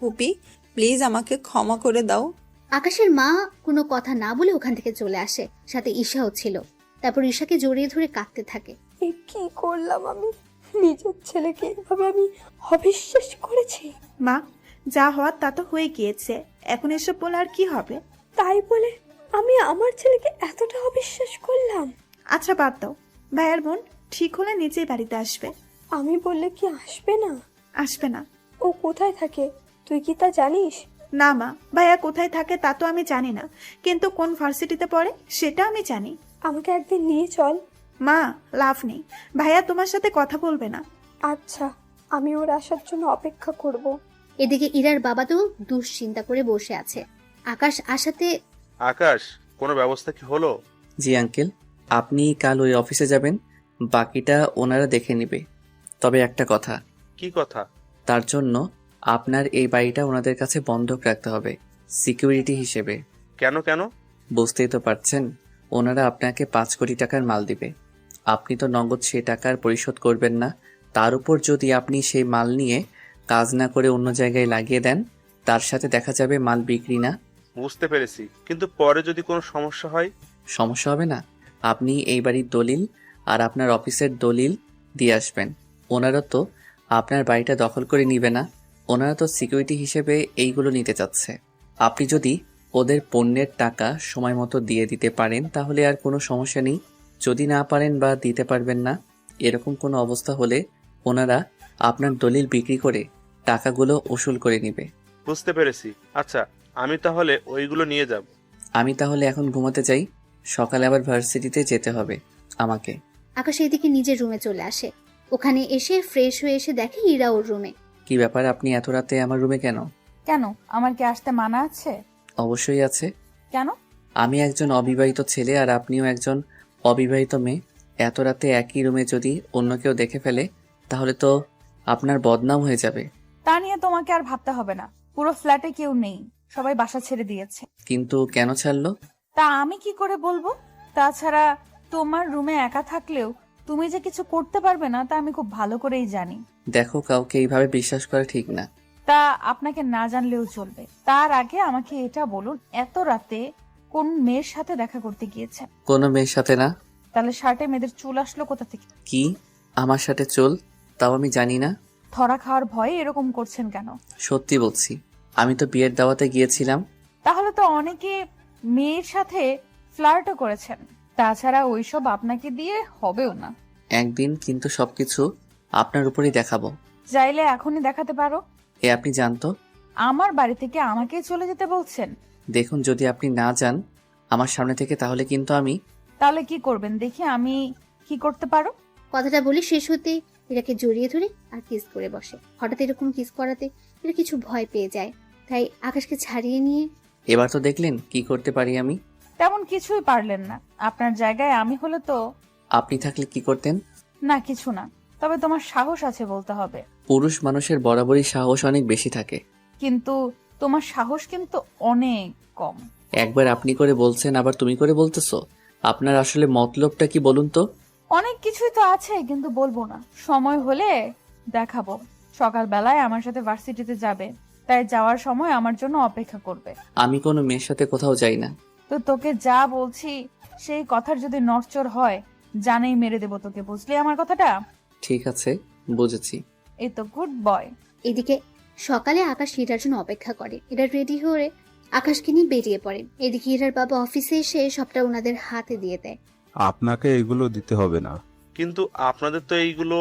পুপি, প্লিজ আমাকে ক্ষমা করে দাও। আকাশের মা কোনো কথা না বলে ওখান থেকে চলে আসে, সাথে ঈশাও ছিল। তারপর ঈশাকে জড়িয়ে ধরে কাঁদতে থাকে। এ কি করলাম আমি? নিজের ছেলেকে এভাবে আমি অবিশ্বাস করেছি। মা, যা হওয়ার তা তো হয়ে গিয়েছে, এখন এসব বলে আর কি হবে? তাই বলে আমি আমার ছেলেকে এতটা অবিশ্বাস করলাম? আচ্ছা বাদ দাও, ভাইয়ার বোন ঠিক হলে নিজেই বাড়িতে আসবে। আমি বললে কি আসবে না? আসবে না। ও কোথায় থাকে তুই কি তা জানিস? না মা, ভাইয়া কোথায় থাকে তা তো আমি জানি না, কিন্তু কোন ভার্সিটিতে পড়ে সেটা আমি জানি। আমাকে একদিন নিয়ে চল। মা, লাভ নেই, ভাইয়া তোমার সাথে কথা বলবে না। আচ্ছা, আমি ওর আসার জন্য অপেক্ষা করব। এদিকে ইরার বাবা তো দুশ্চিন্তা করে বসে আছে। আকাশ আসাতে। আকাশ, কোনো ব্যবস্থা কি হলো? জি আঙ্কেল, আপনি কাল ওই অফিসে যাবেন, বাকিটা ওনারা দেখে নেবে। তবে একটা কথা। কি কথা? তার জন্য আপনার এই বাড়িটা ওনাদের কাছে বন্ধক রাখতে হবে, সিকিউরিটি হিসেবে। কেন কেন? বুঝতেই তো পারছেন, ওনারা আপনাকে 5 কোটি টাকার মাল দিবে। আপনি তো নগদ সে টাকার পরিশোধ করবেন না, তার উপর যদি আপনি সেই মাল নিয়ে কাজ না করে অন্য জায়গায় লাগিয়ে দেন, তার সাথে দেখা যাবে মাল বিক্রি না। বুঝতে পেরেছি, কিন্তু পরে যদি কোনো সমস্যা হয়? সমস্যা হবে না। আপনি এই বাড়ির দলিল আর আপনার অফিসের দলিল দিয়ে আসবেন। ওনারা তো আপনার বাড়িটা দখল করে নিবে না, ওনারা তো সিকিউরিটি হিসেবে এইগুলো নিতে চাচ্ছে। আপনি যদি ওদের পণ্যের টাকা সময় মতো দিয়ে দিতে পারেন তাহলে আর কোনো সমস্যা নেই। যদি না পারেন বা দিতে পারবেন না, এরকম কোনো অবস্থা হলে ওনারা আপনার দলিল বিক্রি করে টাকাগুলো উসুল করে নেবে। বুঝতে পেরেছি। আচ্ছা, আমি তাহলে ওইগুলো নিয়ে যাব। আমি তাহলে এখন ঘুমাতে যাই, সকালে আবার ভার্সিটিতে যেতে হবে আমাকে। আকাশ এদিকে নিজের রুমে চলে আসে। ওখানে এসে ফ্রেশ হয়ে এসে দেখে ইরা ওর রুমে। কি ব্যাপার, আপনি এত রাতে আমার রুমে কেন? কেন, আমার কি আসতে মানা আছে? অবশ্যই আছে। কেন? আমি একজন অবিবাহিত ছেলে আর আপনিও একজন অবিবাহিত মেয়ে। এত রাতে একই রুমে যদি অন্য কেউ দেখে ফেলে তাহলে তো আপনার বদনাম হয়ে যাবে। তা নিয়ে তোমাকে আর ভাবতে হবে না, পুরো ফ্ল্যাটে কেউ নেই, সবাই বাসা ছেড়ে দিয়েছে। কিন্তু কেন ছাড়লো? তা আমি কি করে বলবো? তাছাড়া তোমার রুমে একা থাকলেও তুমি যে কিছু করতে পারবে না তা আমি খুব ভালো করেই জানি। দেখো, কাউকে এইভাবে বিশ্বাস করা ঠিক না। তা আপনাকে না জানলেও চলবে। তার আগে আমাকে এটা বলুন, এত রাতে কোন মেয়ের সাথে দেখা করতে গিয়েছেন? কোনো মেয়ের সাথে না। তাহলে শার্টে মেয়েদের চুল আসলো কোথা থেকে? কি, আমার সাথে চুল? তাও আমি জানি না। ধরা খাওয়ার ভয়ে এরকম করছেন কেন? সত্যি বলছি, আমি তো বিয়ের দাওয়াতে গিয়েছিলাম। তাহলে তো অনেকে মেয়ের সাথে ফ্লার্টও করেছেন। তাছাড়া ওইসব আপনাকে দিয়ে হবেও না। একদিন কিন্তু সবকিছু আপনার উপরেই দেখাবো। চাইলে এখনই দেখাতে পারো। এ আপনি জানতো? আমার বাড়ি থেকে আমাকেই চলে যেতে বলছেন? দেখুন, যদি আপনি না যান আমার সামনে থেকে, তাহলে কিন্তু আমি। তাহলে কি করবেন দেখি আমি কি করতে পারো। কথাটা বলে শেষ হতে এরাকে জড়িয়ে ধরে আর কিস করে বসে। হঠাৎ এরকম কিস করাতে এরা কিছু ভয় পেয়ে যায়, তাই আকাশকে ছাড়িয়ে নিয়ে। এবার তো দেখলেন কি করতে পারি আমি। তেমন কিছুই পারলেন না। আপনার জায়গায় আমি হলে তো। আপনি থাকলে কি করতেন? না, কিছু না। তবে তোমার সাহস আছে বলতে হবে। পুরুষ মানুষের বরাবরই সাহস অনেক বেশি থাকে। কিন্তু তোমার সাহস কিন্তু অনেক কম। একবার আপনি করে বলছেন, আবার তুমি করে বলতেছো। আপনার আসলে মতলবটা কি বলুন তো? অনেক কিছুই তো আছে, কিন্তু বলবো না। সময় হলে দেখাবো। সকালবেলায় আমার সাথে ভার্সিটিতে যাবে, তাই যাওয়ার সময় আমার জন্য অপেক্ষা করবে। আমি কোনো মেয়ের সাথে কোথাও যাই না। তো তোকে যা বলছি সেই কথার যদি নড়চড় হয়, জানেই মেরে দেবো তোকে, বুঝলি আমার কথাটা? ঠিক আছে, বুঝেছি। এই তো গুড বয়। এদিকে সকালে আকাশ হীরার জন্য অপেক্ষা করে। এরা রেডি হয়ে আকাশকে নিয়ে বেরিয়ে পড়ে। এদিকে হীরার বাবা অফিসে এসে সবটা ওনাদের হাতে দিয়ে দেয়। আপনাকে এগুলো দিতে হবে না। কিন্তু আপনাদের তো এইগুলো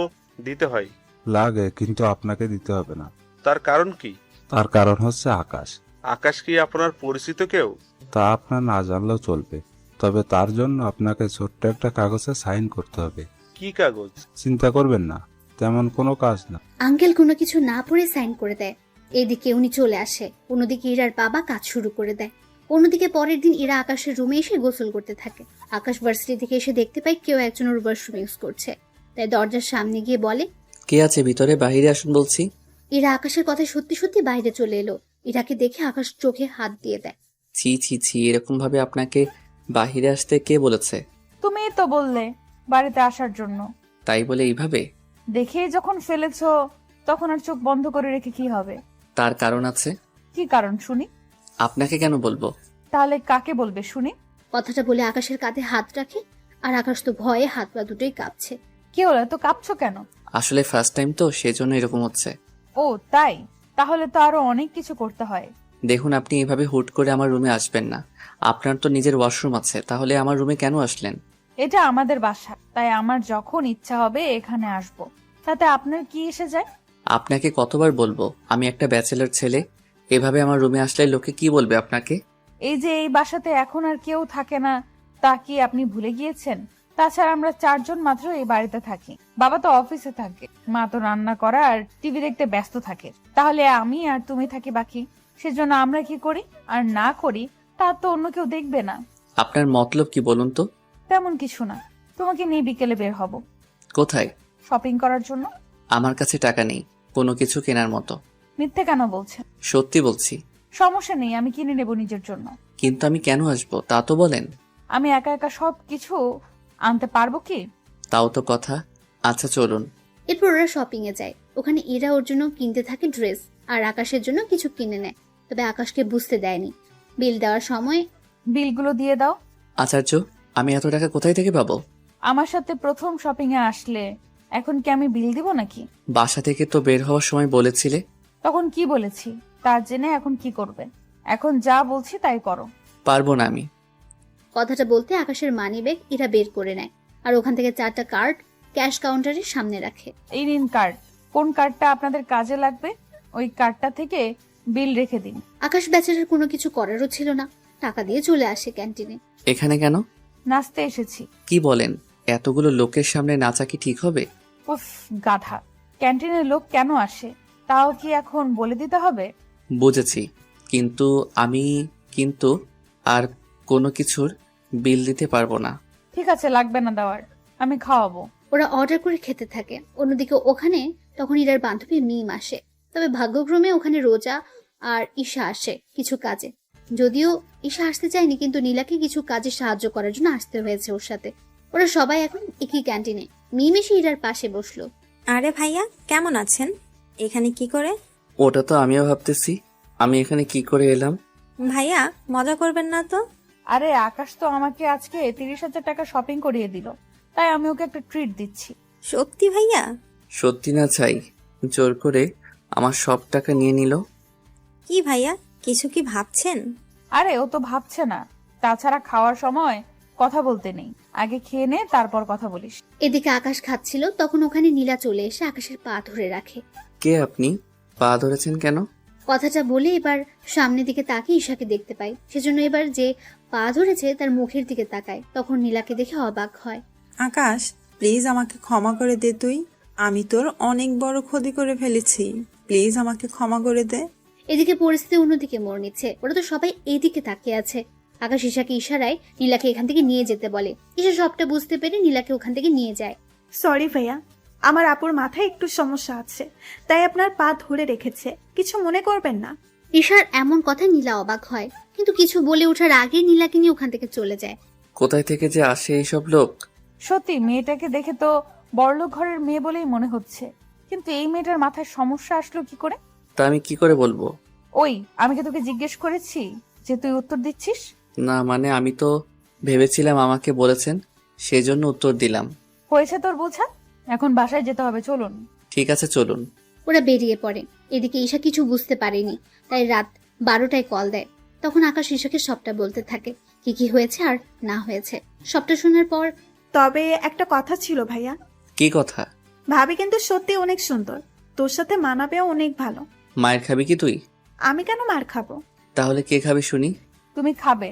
দিতে হয়। লাগে, কিন্তু আপনাকে দিতে হবে না। তার কারণ কি? তার কারণ হচ্ছে আকাশ। আকাশ কি আপনার পরিচিত কেউ? তা আপনার না জানলেও চলবে, তবে তার জন্য আপনাকে ছোট্ট একটা কাগজে সাইন করতে হবে। কি কাগজ? চিন্তা করবেন না, তেমন কোনো কাজ না। আঙ্কেল কোনো কিছু না পড়ে সাইন করে দেয়। এদিকে উনি চলে আসে, অন্যদিকে ইরার বাবা কাজ শুরু করে দেয়। অন্যদিকে পরের দিন ইরা আকাশের রুমে এসে গোসল করতে থাকে। আকাশ ভার্সিটি থেকে এসে দেখতে পায় কেউ একজন ওর ওয়াশরুম ইউজ করছে, তাই দরজার সামনে গিয়ে বলে, কে আছে ভিতরে? বাইরে আসুন বলছি। ইরা আকাশের কথা সত্যি সত্যি বাইরে চলে এলো। ইরাকে দেখে আকাশ চোখে হাত দিয়ে দেয়। ছি ছি ছি, এরকম ভাবে আপনাকে বাহিরে আসতে কে বলেছে? তুমিই তো বললে বাড়িতে আসার জন্য। তাই বলে এইভাবে? দেখেই যখন ফেলেছো তখন আর চোখ বন্ধ করে রেখে কি হবে? তার কারণ আছে। কি কারণ শুনি? আপনাকে কেন বলবো? তাহলে কাকে বলবে শুনি? কথাটা বলে আকাশের কাঁধে হাত রাখে, আর আকাশ তো ভয়ে হাত পা দুটোই কাঁপছে। কি হলো, তো কাঁপছো কেন? আসলে ফার্স্ট টাইম তো, সেজন্য এরকম হচ্ছে। ও তাই? তাহলে তো আরো অনেক কিছু করতে হয়। দেখুন, আপনি এভাবে হুট করে আমার রুমে আসবেন না। আপনার তো নিজের ওয়াশরুম আছে, তাহলে আমার রুমে কেন আসলেন? এটা আমাদের বাসা, তাই আমার যখন ইচ্ছা হবে এখানে আসব। তাতে আপনার কি এসে যায়? আপনাকে কতবার বলবো আমি একটা ব্যাচেলর ছেলে? এভাবে আমার রুমে আসলে লোকে কি বলবে আপনাকে? এই যে এই বাসাতে এখন আর কেউ থাকে না, তা কি আপনি ভুলে গিয়েছেন? তাছাড়া আমরা 4 জন মাত্র এই বাড়িতে থাকি। বাবা তো অফিসে থাকে, মা তো রান্না করা আর টিভি দেখতে ব্যস্ত থাকে। তাহলে আমি আর তুমি থাকি বাকি। সেজন্য আমরা কি করি আর না করি তা তো অন্য কেউ দেখবে না। আপনার মতলব কি বলুন তো? তেমন কিছু না। তোমাকে নিয়ে বিকেলে বের হব। কোথায়? শপিং করার জন্য। আমার কাছে টাকা নেই কোনো কিছু কেনার মতো। মিথ্যে কেন বলছেন? সত্যি বলছি। সমস্যা নেই, আমি কিনে নেব নিজের জন্য। কিন্তু আমি কেন আসবো তা তো বলেন। আমি একা একা সব কিছু আনতে পারবো কি? তাও তো কথা। আচ্ছা চলুন। এরপর ওরা শপিং এ যায়। ওখানে ইরা ওর জন্য কিনতে থাকে ড্রেস, আর আকাশের জন্য কিছু কিনে নেয়। তবে আকাশকে বুঝতে দেয়নি। বিল দেওয়ার সময়, বিলগুলো দিয়ে দাও। আচার্য, আমি এত টাকা কোথায় থেকে পাবো? আমার সাথে প্রথম শপিং এ আসলে এখন কি আমি বিল দিব নাকি? বাসা থেকে তো বের হওয়ার সময় বলেছিলে। তখন কি বলেছি তা জেনে এখন কি করবে? এখন যা বলছি তাই করো। পারবো না আমি। কথাটা বলতে আকাশের মানি ব্যাগ ইরা বের করে নেয়, আর ওখান থেকে 4টা কার্ড ক্যাশ কাউন্টারের সামনে রাখে। এই নিন কার্ড। কোন কার্ডটা আপনাদের কাজে লাগবে ওই কার্ডটা থেকে বিল রেখে দিন। আকাশ বেচারার কোনো কিছু করারও ছিল না, টাকা দিয়ে চলে আসে ক্যান্টিনে। এখানে কেন? নাচতে এসেছি। কি বলেন? এতগুলো লোকের সামনে নাচা কি ঠিক হবে? উফ গাধা, ক্যান্টিনের লোক কেন আসে তাও কি এখন বলে দিতে হবে? বুঝেছি, কিন্তু আমি আর কোনো কিছুর বিল দিতে পারবো না। ঠিক আছে, লাগবে না দেওয়ার, আমি খাওয়াবো। ওরা অর্ডার করে খেতে থাকে। অন্যদিকে ওখানে তখন ইরার বান্ধবী মিম আসে। তবে ভাগ্যক্রমে ওখানে রোজা আর ঈশা আসে কিছু কাজে। যদিও ঈশা আসতে চায়নি, কিন্তু নীলাকে কিছু কাজে সাহায্য করার জন্য আসতে হয়েছে ওর সাথে। ওরা সবাই এখন একই ক্যান্টিনে। মিম এসে ইরার পাশে বসলো। আরে ভাইয়া, কেমন আছেন? এখানে কি করে? ওটা তো আমিও ভাবতেছি, আমি এখানে কি করে এলাম। ভাইয়া, মজা করবেন না তো? আরে আকাশ তো আমাকে আজকে 30,000 টাকা শপিং করিয়ে দিল, তাই আমি ওকে একটা ট্রিট দিচ্ছি। সত্যি ভাইয়া? সত্যি না চাই, জোর করে আমার সব টাকা নিয়ে নিল। কি ভাইয়া, কিছু কি ভাবছেন? আরে ও তো ভাবছে না, তাছাড়া খাওয়ার সময় কথা বলতে নেই। আগে খেয়ে নে, তারপর কথা বলিস। এদিকে আকাশ খাচ্ছিল, তখন ওখানে নীলা চলে এসে আকাশের পা ধরে রাখে। কে আপনি? পা ধরেছেন কেন? কথাটা বলে এবার সামনের দিকে তাকিয়ে ঈশাকে দেখতে পাই, সেজন্য এবার যে পা ধরেছে তার মুখের দিকে তাকায়। তখন নীলাকে দেখে অবাক হয়। আকাশ, প্লিজ আমাকে ক্ষমা করে দে তুই। আমি তোর অনেক বড় ক্ষতি করে ফেলেছি, প্লিজ আমাকে ক্ষমা করে দে। এদিকে পরিস্থিতি অন্যদিকে মোড় নিচ্ছে, ওরা তো সবাই এইদিকে তাকিয়ে আছে। আকাশ ঈশাকে ইশারায় নীলাকে এখান থেকে নিয়ে যেতে বলে। ঈশা সবটা বুঝতে পেরে নীলাকে ওখান থেকে নিয়ে যায়। সরি ভাইয়া, আমার আপুর মাথায় একটু সমস্যা আছে, তাই আপনার পা ধরে রেখেছে, কিছু মনে করবেন না। ঈশার এমন কথায় নীলা অবাক হয়, কিন্তু কিছু বলে ওঠার আগে নীলাকে নিয়ে ওখান থেকে চলে যায়। কোথায় থেকে যে আসে এইসব লোক? সত্যি মেয়েটাকে দেখে তো বড়লোক ঘরের মেয়ে বলেই মনে হচ্ছে, কিন্তু এই মেয়েটার মাথায় সমস্যা আসলো কি করে? তা আমি কি করে বলবো? ওই, আমি কি তোকে জিজ্ঞেস করেছি যে তুই উত্তর দিচ্ছিস? না মানে আমি তো ভেবেছিলাম আমাকে বলেছেন, সেই জন্য উত্তর দিলাম। হয়েছে তোর বোঝা, এখন বাসায় যেতে হবে, চলুন। ঠিক আছে চলুন। ওরা বেরিয়ে পড়ে। এদিকে ঈশা কিছু বুঝতে পারেনি, তাই রাত 12টায় কল দেয়। তখন আকাশ ঈশাকে সবটা বলতে থাকে, কি কি হয়েছে আর না হয়েছে। সবটা শোনার পর, তবে একটা কথা ছিল ভাইয়া। কি কথা? ভাবি কিন্তু সত্যি অনেক সুন্দর, তোর সাথে মানাবেও অনেক ভালো। মায়ের খাবি কি তুই? আমি কেন মার খাবো? তাহলে কে খাবে শুনি? তুমি খাবে।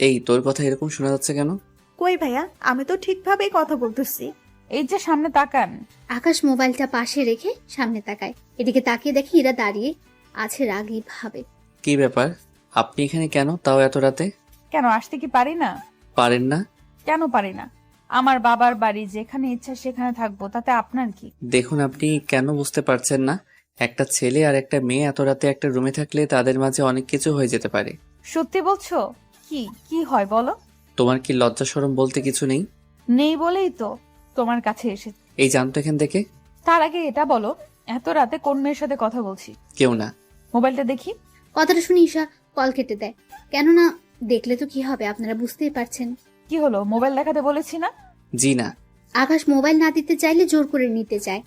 এই তোর কথা এরকম শোনা যাচ্ছে কেন? কই ভাইয়া, আমি তো ঠিকভাবেই কথা বলতেছি। এই যে সামনে তাকান। আকাশ মোবাইলটা পাশে রেখে সামনে তাকায়। এদিকে তাকিয়ে দেখে ইরা দাঁড়িয়ে আছে রাগী ভাবে। কি ব্যাপার, আপনি এখানে কেন, তাও এত রাতে? কেন আসতে কি পারি না? পারেন না? কেন পারি না? আমার বাবার বাড়ি, যেখানে ইচ্ছা সেখানে থাকবো, তাতে আপনার কি? দেখুন আপনি কেন বুঝতে পারছেন না, একটা ছেলে আর একটা মেয়ে এত রাতে একটা রুমে থাকলে তাদের মাঝে অনেক কিছু হয়ে যেতে পারে। সত্যি বলছো? কি কি হয় বলো? তোমার কি লজ্জা শরম বলতে কিছু নেই? নেই বলেই তো তোমার কাছে এসেছি। এই জানতো এখান থেকে। তার আগে এটা বলো, এত রাতে কোন মেয়ের সাথে কথা বলছি? কেউ না। মোবাইলটা দেখি। কথাটা শুনে ঈশা কল কেটে দেয়। কেননা দেখলে তো কি হবে, আপনারা বুঝতেই পারছেন। কি হলো, মোবাইল দেখাতে বলেছি না? জি না। আকাশ মোবাইল না দিতে চাইলে জোর করে নিতে চায়।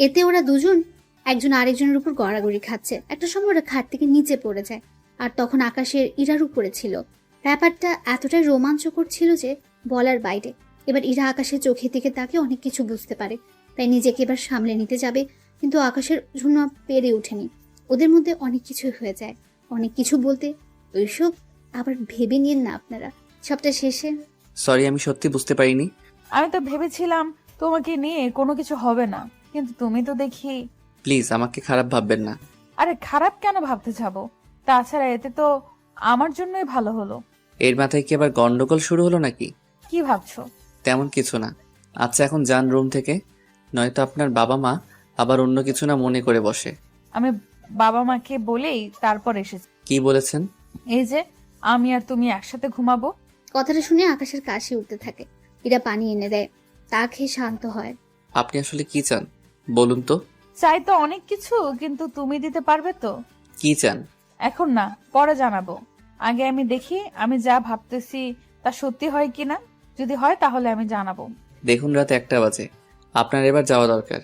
এতে ওরা দুজন একজন আরেকজনের উপর গড়াগড়ি খাচ্ছে। একটা সময় ওরা খাট থেকে নিচে পড়ে যায়, আর তখন আকাশের ইরার উপরে ছিল। ব্যাপারটা এতটাই রোমাঞ্চকর ছিল যে বলার বাইরে। এবার ইরা আকাশের চোখের দিকে তাকে অনেক কিছু বুঝতে পারে, তাই নিজেকে এবার সামলে নিতে যাবে, কিন্তু আকাশের জন্য পেরে ওঠেনি। ওদের মধ্যে অনেক কিছু হয়ে যায়। অনেক কিছু বলতে ওইসব আবার ভেবে নিন না আপনারা। সবটা শেষে, সরি, আমি সত্যি বুঝতে পারিনি। আমি তো ভেবেছিলাম তোমাকে নিয়ে কোনো কিছু হবে না, কিন্তু তুমি তো দেখি। প্লিজ আমাকে খারাপ ভাববেন না। আরে খারাপ কেন ভাবতে যাবো? তাছাড়া এতে তো আমার জন্যই ভালো হলো। এর মাথায় কি আবার গন্ডগোল শুরু হলো নাকি? কি ভাবছো? তেমন কিছু না। আচ্ছা এখন যান রুম থেকে, নয়তো আপনার বাবা মা আবার অন্য কিছু না মনে করে বসে। আমি বাবা মাকে বলেই তারপর এসেছি। কি বলেছেন? এই যে আমি আর তুমি একসাথে ঘুমাবো। কথাটা শুনে আকাশের কাশি উঠতে থাকে। ইরা পানি এনে দেয়, তা খেয়ে শান্ত হয়। আপনি আসলে কি চান বলুন তো? চাই তো অনেক কিছু, কিন্তু তুমি দিতে পারবে তো? কি চান? এখন না, পরে জানাবো। আগে আমি দেখি আমি যা ভাবতেছি তা সত্যি হয় কিনা। যদি হয় তাহলে আমি জানাবো। দেখুন রাত 1টা বাজে, আপনার এবার যাওয়া দরকার।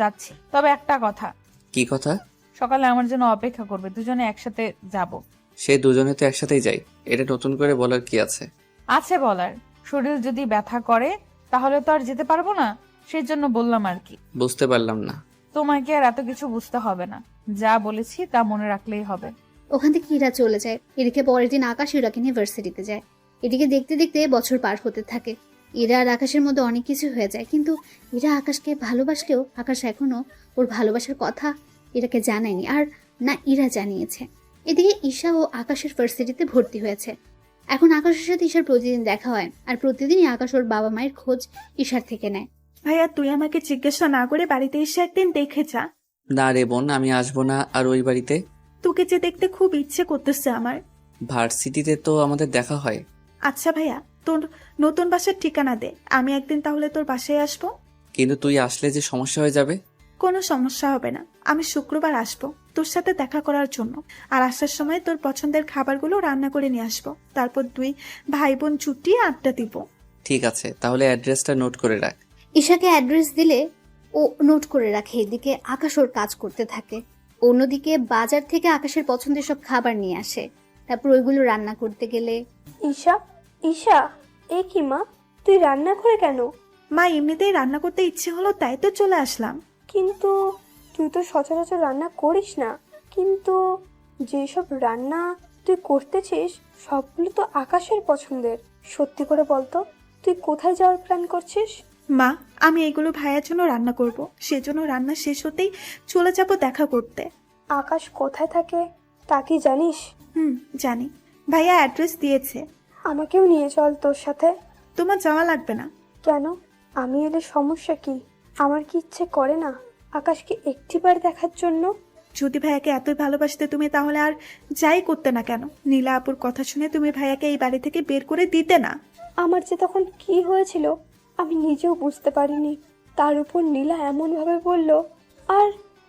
যাচ্ছি, তবে একটা কথা। কি কথা? সকালে আমার জন্য অপেক্ষা করবে, দুজনে একসাথে যাব। সে দুজনে তো একসাথেই যাই, এটা নতুন করে বলার কি আছে? আছে বলার, শরীর যদি ব্যথা করে তাহলে তো আর যেতে পারবো না, সেই জন্য বললাম আর কি। বুঝতে পারলাম না। তোমাকে আর এত কিছু বুঝতে হবে না, যা বলেছি তা মনে রাখলেই হবে। ওখান থেকে ইরা চলে যায়। এদিকে পরের দিন আকাশ ইরাকে নিয়ে ভার্সিটিতে যায়। এদিকে দেখতে দেখতে বছর পার হতে থাকে। ইরা আর আকাশের মধ্যে অনেক কিছু হয়ে যায়, কিন্তু ইরা আকাশকে ভালোবাসলেও আকাশ এখনো ওর ভালোবাসার কথা ইরাকে জানায়নি, আর না ইরা জানিয়েছে। এদিকে ঈশা ও আকাশের ভার্সিটিতে ভর্তি হয়েছে। এখন আকাশের সাথে ঈশার প্রতিদিন দেখা হয়, আর প্রতিদিনই আকাশ ওর বাবা মায়ের খোঁজ ঈশার থেকে নেয়। ভাইয়া, তুই আমাকে জিজ্ঞাসা না করে বাড়িতে এসে একদিন দেখে যা। না রে বোন, আমি আসবো না আর ওই বাড়িতে। তোকে যে দেখতে খুব ইচ্ছে করতেছে আমার। ভার্সিটিতে তো আমাদের দেখা হয়। আচ্ছা ভাইয়া, তোর নতুন বাসার ঠিকানা দে, আমি একদিন তাহলে তোর বাসায় আসবো। কিন্তু তুই আসলে যে সমস্যা হয়ে যাবে। কোনো সমস্যা হবে না, আমি শুক্রবার আসবো তোর সাথে দেখা করার জন্য। আর আসার সময় তোর পছন্দের খাবারগুলো রান্না করে নিয়ে আসবো, তারপর দুই ভাই বোন চুটিয়ে আড্ডা দিব। ঠিক আছে, তাহলে অ্যাড্রেসটা নোট করে রাখ। ঈশাকে অ্যাড্রেস দিলে ও নোট করে রাখে। এদিকে আকাশ ওর কাজ করতে থাকে। অন্যদিকে বাজার থেকে আকাশের পছন্দের সব খাবার নিয়ে আসে, তারপর ওইগুলো রান্না করতে গেলে ঈশা, ঈশা, এ কি মা, তুই রান্না করে কেন? মা এমনিতেই রান্না করতে ইচ্ছে হলো তাই তো চলে আসলাম। কিন্তু তুই তো সচরাচর রান্না করিস না। কিন্তু যেসব রান্না তুই করতেছিস সবগুলো তো আকাশের পছন্দের। সত্যি করে বলতো, তুই কোথায় যাওয়ার প্ল্যান করছিস? মা, আমি এগুলো ভাইয়ার জন্য রান্না করব, সেজন্য রান্না শেষ হতেই চলে যাব দেখা করতে। আকাশ কোথায় থাকে তা কি জানিস? জানি। ভাইয়া অ্যাড্রেস দিয়েছে। আমাকেও নিয়ে চল তোর সাথে। তোমার যাওয়া লাগবে না। কেন? আমি এলে সমস্যা কি? আমার কি ইচ্ছে করে না আকাশকে একটিবার দেখার জন্য? যদি ভাইয়াকে এতই ভালোবাসতে তুমি, তাহলে আর যাই করতে না কেন? নীলা আপুর কথা শুনে তুমি ভাইয়াকে এই বাড়ি থেকে বের করে দিতে না। আমার যে তখন কি হয়েছিল আমি নিজেও বুঝতে পারিনি। তার উপর নীলা এমনভাবে বলল, আর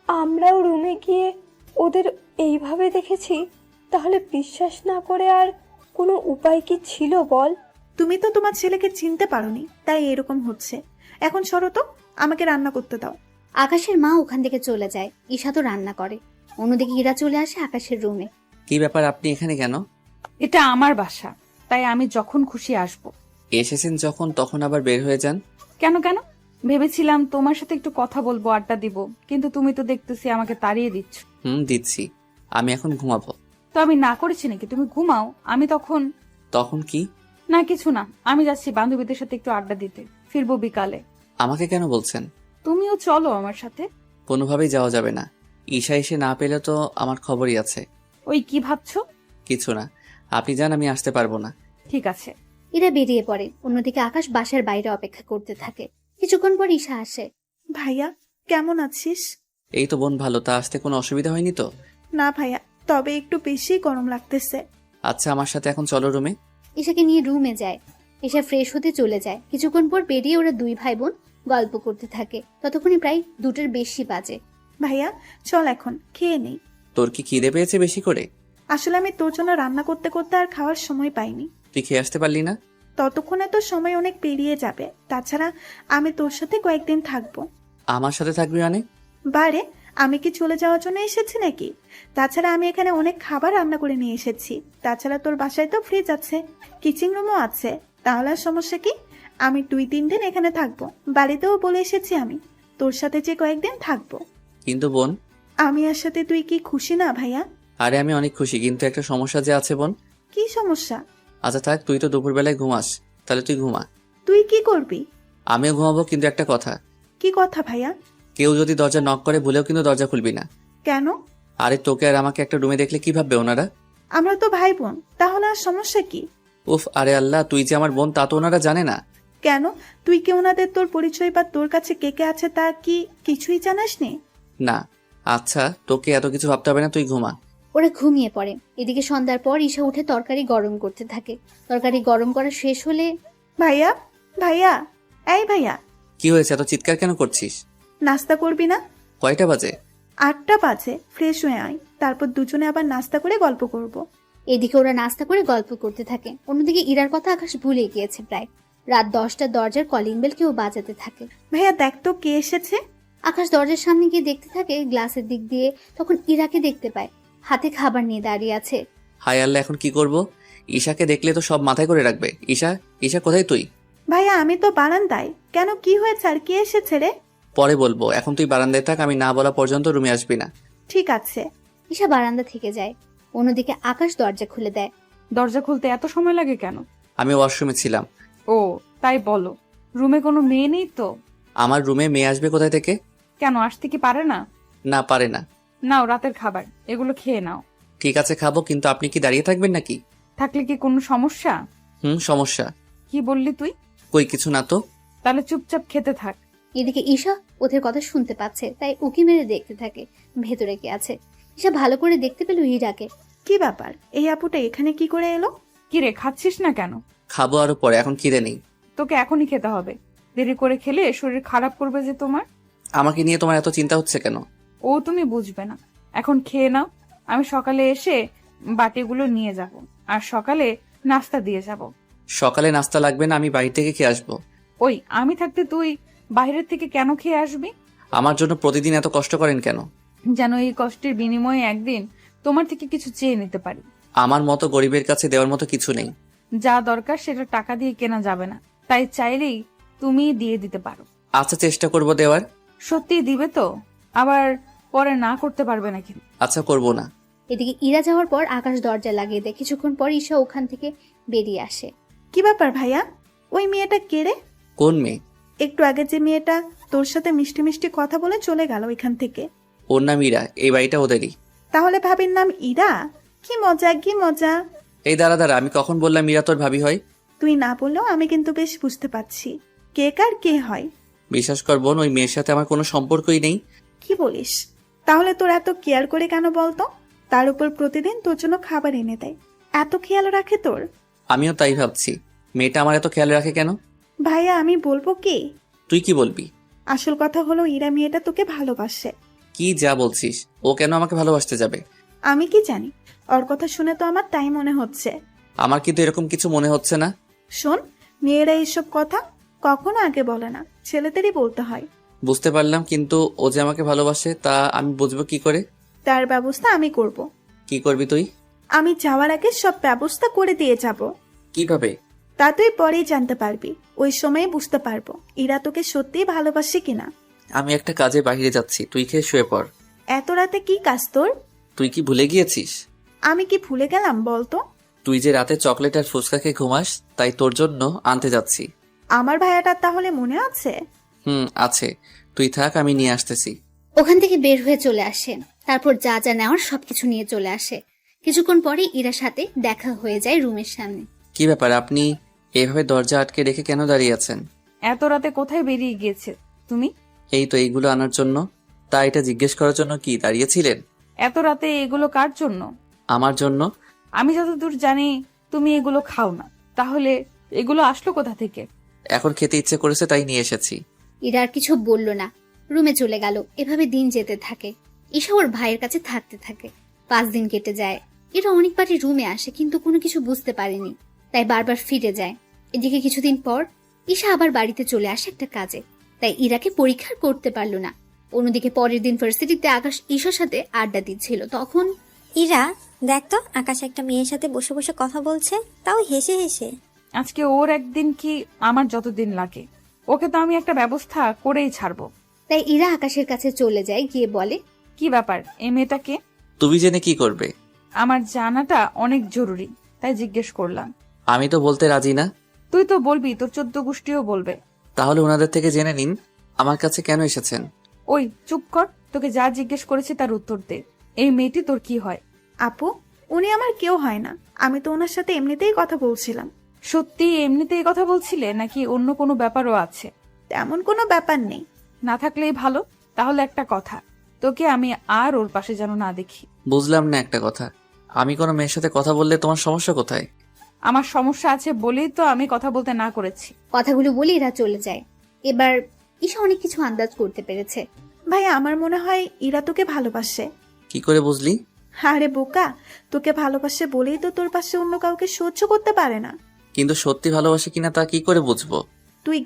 আমরাও রুমে গিয়ে ওদের এইভাবে দেখেছি। তাহলে বিশ্বাস না করে আর কোনো উপায় কি ছিল বল? তুমি তো তোমার ছেলেকে চিনতে পারোনি, তাই এরকম হচ্ছে। এখন সরো তো, আমাকে রান্না করতে দাও। আকাশের মা ওখান থেকে চলে যায়। ঈশা তো রান্না করে। অন্যদিকে ইরা চলে আসে আকাশের রুমে। কি ব্যাপার, আপনি এখানে কেন? এটা আমার বাসা, তাই আমি যখন খুশি আসব। এসেছেন যখন তখন আবার বের হয়ে যান কেন কেন? ভেবেছিলাম তোমার সাথে একটু কথা বলবো, আড্ডা দিব, কিন্তু তুমি তো দেখতেছি আমাকে তাড়িয়ে দিচ্ছ। দিচ্ছি। আমি এখন ঘুমাবো। তো আমি না করেছি নাকি? তুমি ঘুমাও, আমি তখন। তখন কি? না কিছু না, আমি যাচ্ছি বান্ধবীদের সাথে একটু আড্ডা দিতে, ফিরবো বিকালে। আমাকে কেন বলছেন? তুমিও চলো আমার সাথে। কোনোভাবেই যাওয়া যাবে না। ঈশা এসে না পেলে তো আমার খবরই আছে। ওই কি ভাবছো? কিছু না, আপনি যান, আমি আসতে পারবো না। ঠিক আছে। ইরা বেরিয়ে পড়ে। অন্যদিকে আকাশ বাসার বাইরে অপেক্ষা করতে থাকে। কিছুক্ষণ পর ঈশা আসে। ভাইয়া কেমন আছিস? এই তো বোন, ভালো। তা আসতে কোনো অসুবিধা হয়নি তো? না ভাইয়া, তবে একটু বেশি গরম লাগতেছে। আচ্ছা, আমার সাথে এখন চলো রুমে। ঈশাকে নিয়ে রুমে যায়। ঈশা ফ্রেশ হতে চলে যায়। কিছুক্ষণ পর বেরিয়ে ওরা দুই ভাই বোন গল্প করতে থাকে। ততক্ষণে প্রায় 2টার বেশি বাজে। ভাইয়া চল এখন খেয়ে নেই। তোর কি খিদে পেয়েছে বেশি করে? আসলে আমি তোর জন্য রান্না করতে করতে আর খাওয়ার সময় পাইনি। তুই খেয়ে আসতে পারলি না? ততক্ষণে তো সময় অনেক পেরিয়ে যাবে। তাছাড়া আমি তোর সাথে কয়েকদিন থাকবো। আমার সাথে থাকবি মানে? বারে, আমি কি চলে যাওয়ার জন্য এসেছি নাকি? তাছাড়া আমি এখানে অনেক খাবার রান্না করে নিয়ে এসেছি। তাছাড়া তোর বাসায় তো ফ্রিজ আছে, কিচেন রুমও আছে। তাহলে আর সমস্যা কি? আমি 2-3 দিন এখানে থাকবো। বাড়িতেও বলে এসেছি আমি তোর সাথে যে কয়েকদিন থাকবো। কিন্তু বোন, আমি আর সাথে তুই কি খুশি না ভাইয়া? আরে আমি অনেক খুশি, কিন্তু একটা সমস্যা যে আছে বোন। কি সমস্যা? আচ্ছা থাক, তুই তো দুপুরবেলায় ঘুমাস, তাহলে তুই ঘুমা। তুই কি করবি? আমিও ঘুমাবো, কিন্তু একটা কথা। কি কথা ভাইয়া? কেউ যদি দরজা নক করে ভুলেও কিন্তু দরজা খুলবি না। কেন? আরে তোকে আর আমাকে একটা রুমে দেখলে কি ভাববে ওনারা? আমরা তো ভাই বোন, তাহলে আর সমস্যা কি? উফ, আরে আল্লাহ, তুই যে আমার বোন তা তো ওনারা জানে না। কেন? তুই কি ওনাদের তোর পরিচয় বা তোর কাছে কে কে আছে তা কি কিছুই জানাসনি? না। আচ্ছা, তোকে এত কিছু ভাবতে হবে না, তুই ঘুমা। ওরা ঘুমিয়ে পড়ে। এদিকে সন্ধ্যার পর ঈশা উঠে তরকারি গরম করতে থাকে। তরকারি গরম করা শেষ হলে, ভাইয়া ভাইয়া, এই ভাইয়া, কি হয়েছে, এত চিৎকার কেন করছিস? নাস্তা করবি না? কয়টা বাজে? 8টা বাজে। ফ্রেশ হয়ে আয়, তারপর দুজনে আবার নাস্তা করে গল্প করব। এদিকে ওরা নাস্তা করে গল্প করতে থাকে। অন্যদিকে ইরার কথা আকাশ ভুলে গিয়েছে। প্রায় রাত 10টার দরজার কলিং বেল কেউ বাজাতে থাকে। ভাইয়া দেখ তো কে এসেছে। আকাশ দরজার সামনে গিয়ে দেখতে থাকে গ্লাসের দিক দিয়ে। তখন ইরাকে দেখতে পায়, হাতে খাবার নিয়ে দাঁড়িয়ে আছে। হায় আল্লাহ, এখন কি করব? ঈশাকে দেখলে তো সব মাথায় করে রাখবে। ঈশা, ঈশা কোথায় তুই? ভাইয়া আমি তো বারান্দায়। কেন, কি হয়েছে আর কে এসেছে রে? পরে বলবো, এখন তুই বারান্দায় থাক, আমি না বলা পর্যন্ত রুমে আসবি না। ঠিক আছে। ঈশা বারান্দা থেকে যায়। অন্যদিকে আকাশ দরজা খুলে দেয়। দরজা খুলতে এত সময় লাগে কেন? আমি ওয়াশরুমে ছিলাম। ও তাই বলো, রুমে কোনো মেয়ে নেই তো? আমার রুমে মেয়ে আসবে কোথায় থেকে? কেন, আসতে কি পারে না? না, পারে না। নাও রাতের খাবার, এগুলো খেয়ে নাও। ঠিক আছে, খাবো, কিন্তু আপনি কি দাঁড়িয়ে থাকবেন নাকি? থাকলে কি কোনো সমস্যা? সমস্যা। কি বললি তুই? কই কিছু না তো। তাহলে চুপচাপ খেতে থাক। এদিকে ঈশা ওদের কথা শুনতে পাচ্ছে, তাই উকি মেরে দেখতে থাকে ভেতরে কে আছে। ঈশা ভালো করে দেখতে পেল ইরাকে। কি ব্যাপার, এই আপুটা এখানে কি করে এলো? কি রে, খাচ্ছিস না কেন? খাবো আরো পরে, এখন খিদে নেই। তোকে এখনই খেতে হবে, দেরি করে খেলে শরীর খারাপ করবে যে তোমার। আমাকে নিয়ে তোমার এত চিন্তা হচ্ছে কেন? ও তুমি বুঝবে না, এখন খেয়ে নাও। আমি সকালে এসে বাটিগুলো নিয়ে যাব, আর সকালে নাস্তা দিয়ে যাব। সকালে নাস্তা লাগবে না, আমি বাড়ি থেকে খেয়ে আসবো। ওই আমি থাকতে তুই বাইরের থেকে কেন খেয়ে আসবি? আমার জন্য প্রতিদিন এত কষ্ট করেন কেন? যেন এই কষ্টের বিনিময়ে একদিন তোমার থেকে কিছু চেয়ে নিতে পারি। আমার মতো গরিবের কাছে দেওয়ার মতো কিছু নেই। যা দরকার সেটা টাকা দিয়ে কেনা যাবে না, তাই চাইলেই তুমি দিয়ে দিতে পারো। আচ্ছা, চেষ্টা করব দেওয়ার। সত্যি দিবে তো? আবার পরে না করতে পারবে না কিন্তু। আচ্ছা, করব না। এদিকে ইরা যাওয়ার পর আকাশ দরজা লাগিয়ে দেয়। কিছুক্ষণ পর ঈশা ওখান থেকে বেরিয়ে আসে। কি ব্যাপার ভাইয়া, ওই মেয়েটা কে রে? কোন মেয়ে? একটু আগে যে মেয়েটা তোর সাথে মিষ্টি মিষ্টি কথা বলে চলে গেল ওইখান থেকে। ওর নাম ইরা, এই বাড়িটা ওদেরই। তাহলে ভাবির নাম ইরা? কি মজা কি মজা। এই দাঁড়া দাঁড়া, আমি কখন বললাম ইরা তোর ভাবি হয়? তুই না বললেও আমি কিন্তু বেশ বুঝতে পারছি কে কার কে হয়। বিশ্বাস কর বোন, ওই মেয়ের সাথে আমার কোনো সম্পর্কই নেই। কি বলিস? তাহলে তোর এত কেয়ার করে কেন বলতো? তার উপর প্রতিদিন তোর জন্য খাবার এনে দেয়, এত খেয়াল রাখে তোর। আমিও তাই ভাবছি, মেয়েটা আমার এত খেয়াল রাখে কেন? ভাইয়া আমি বলবো কি? তুই কি বলবি? আসল কথা হলো ইরা মেয়েটা তোকে ভালোবাসে। কি যা বলছিস? ও কেন আমাকে ভালোবাসতে যাবে? আমি কি জানি, ওর কথা শুনে তো আমার তাই মনে হচ্ছে। আমার কিন্তু এরকম কিছু মনে হচ্ছে না। শোন, মেয়েরা এইসব কথা কখনো আগে বলে না, ছেলেদেরই বলতে হয়। বুঝতে পারলাম, কিন্তু ও যে আমাকে ভালোবাসে তা আমি বুঝবো কি করে? তার ব্যবস্থা আমি করব। কি করবি তুই? আমি যাওয়ার আগে সব ব্যবস্থা করে দিয়ে যাব। কিভাবে? তা তুই পরেই জানতে পারবি, ওই সময় বুঝতে পারবো ইরা তোকে সত্যিই ভালোবাসে কিনা। আমি একটা কাজে বাইরে যাচ্ছি, তুই খেয়ে শুয়ে পড়। এত রাতে কি কাজ তোর? তুই কি ভুলে গিয়েছিস? আমি কি ভুলে গেলাম বলতো? তুই যে রাতে চকলেট আর ফুচকা খেয়ে ঘুমাস, তাই তোর জন্য আনতে যাচ্ছি। আমার ভাইয়াটার তাহলে মনে আছে? আছে। তুই থাক, আমি নিয়ে আসতেছি। ওখান থেকে বের হয়ে চলে আসে। তারপর যা যা নেওয়ার সবকিছু নিয়ে চলে আসে। কিছুক্ষণ পরে ইরার সাথে দেখা হয়ে যায় রুমের সামনে। কি ব্যাপার, আপনি এভাবে দরজা আটকে রেখে কেন দাঁড়িয়ে আছেন? এত রাতে কোথায় বেরিয়ে গিয়েছে তুমি? এই তো এইগুলো আনার জন্য। তা এটা জিজ্ঞেস করার জন্য কি দাঁড়িয়েছিলেন? এত রাতে এগুলো কার জন্য? আমার জন্য। আমি যতদূর জানি তুমি এগুলো খাও না, তাহলে এগুলো আসলো কোথা থেকে? এখন খেতে ইচ্ছে করেছে তাই নিয়ে এসেছি। ইরা আর কিছু বলল না, রুমে চলে গেল। এভাবে দিন যেতে থাকে। ঈশা ওর ভাইয়ের কাছে থাকতে থাকে। 5 দিন কেটে যায়। এরা অনেকবারই রুমে আসে, কিন্তু কোনো কিছু বুঝতে পারেনি, তাই বারবার ফিরে যায়। এদিকে কিছুদিন পর ঈশা আবার বাড়িতে চলে আসে একটা কাজে, তাই ইরাকে পরীক্ষা করতে পারল না। অন্যদিকে পরের দিন ভার্সিটিতে আকাশ ঈশার সাথে আড্ডা দিচ্ছিল। তখন ইরা, দেখ তো আকাশ একটা মেয়ের সাথে বসে বসে কথা বলছে, তাও হেসে হেসে। আজকে ওর একদিন কি আমার যতদিন লাগে, ওকে তো আমি একটা ব্যবস্থা করেই ছাড়বো। তাই ইরা আকাশের কাছে চলে যায়, গিয়ে বলে, কি ব্যাপার, এই মেয়েটাকে? তুমি জেনে কি করবে? আমার জানাটা অনেক জরুরি, তাই জিজ্ঞেস করলাম। আমি তো বলতে রাজি না। তুই তো বলবি, তোর 14 গোষ্ঠীও বলবে। তাহলে ওনাদের থেকে জেনে নিন আমার কাছে কেন এসেছেন। ওই চুপ কর, তোকে যা জিজ্ঞেস করেছি তার উত্তর দে। এই মেয়েটি তোর কি হয়? আপু, উনি আমার কেউ হয় না, আমি তো ওনার সাথে এমনিতেই কথা বলছিলাম। সত্যি এমনিতেই কথা বলছিলে নাকি অন্য কোনো ব্যাপারও আছে? তেমন কোনো ব্যাপার নেই। না থাকলেই ভালো। তাহলে একটা কথা, তোকে আমি আর ওর পাশে যেন না দেখি। বুঝলাম না একটা কথা, আমি কোনো মেয়ের সাথে কথা বললে তোমার সমস্যা কোথায়? আমার সমস্যা আছে বলেই তো আমি কথা বলতে না করেছি। কথাগুলো বলে এরা চলে যায়। এবার ঈশা অনেক কিছু আন্দাজ করতে পেরেছে। ভাই, আমার মনে হয় ইরা তোকে ভালোবাসে। কি করে বুঝলি? আরে বোকা, তোকে ভালোবাসে বলেই তো তোর পাশে অন্য কাউকে সহ্য করতে পারে না। কিন্তু সত্যি ভালোবাসে কিনা তা কি করে বুঝবো? তুই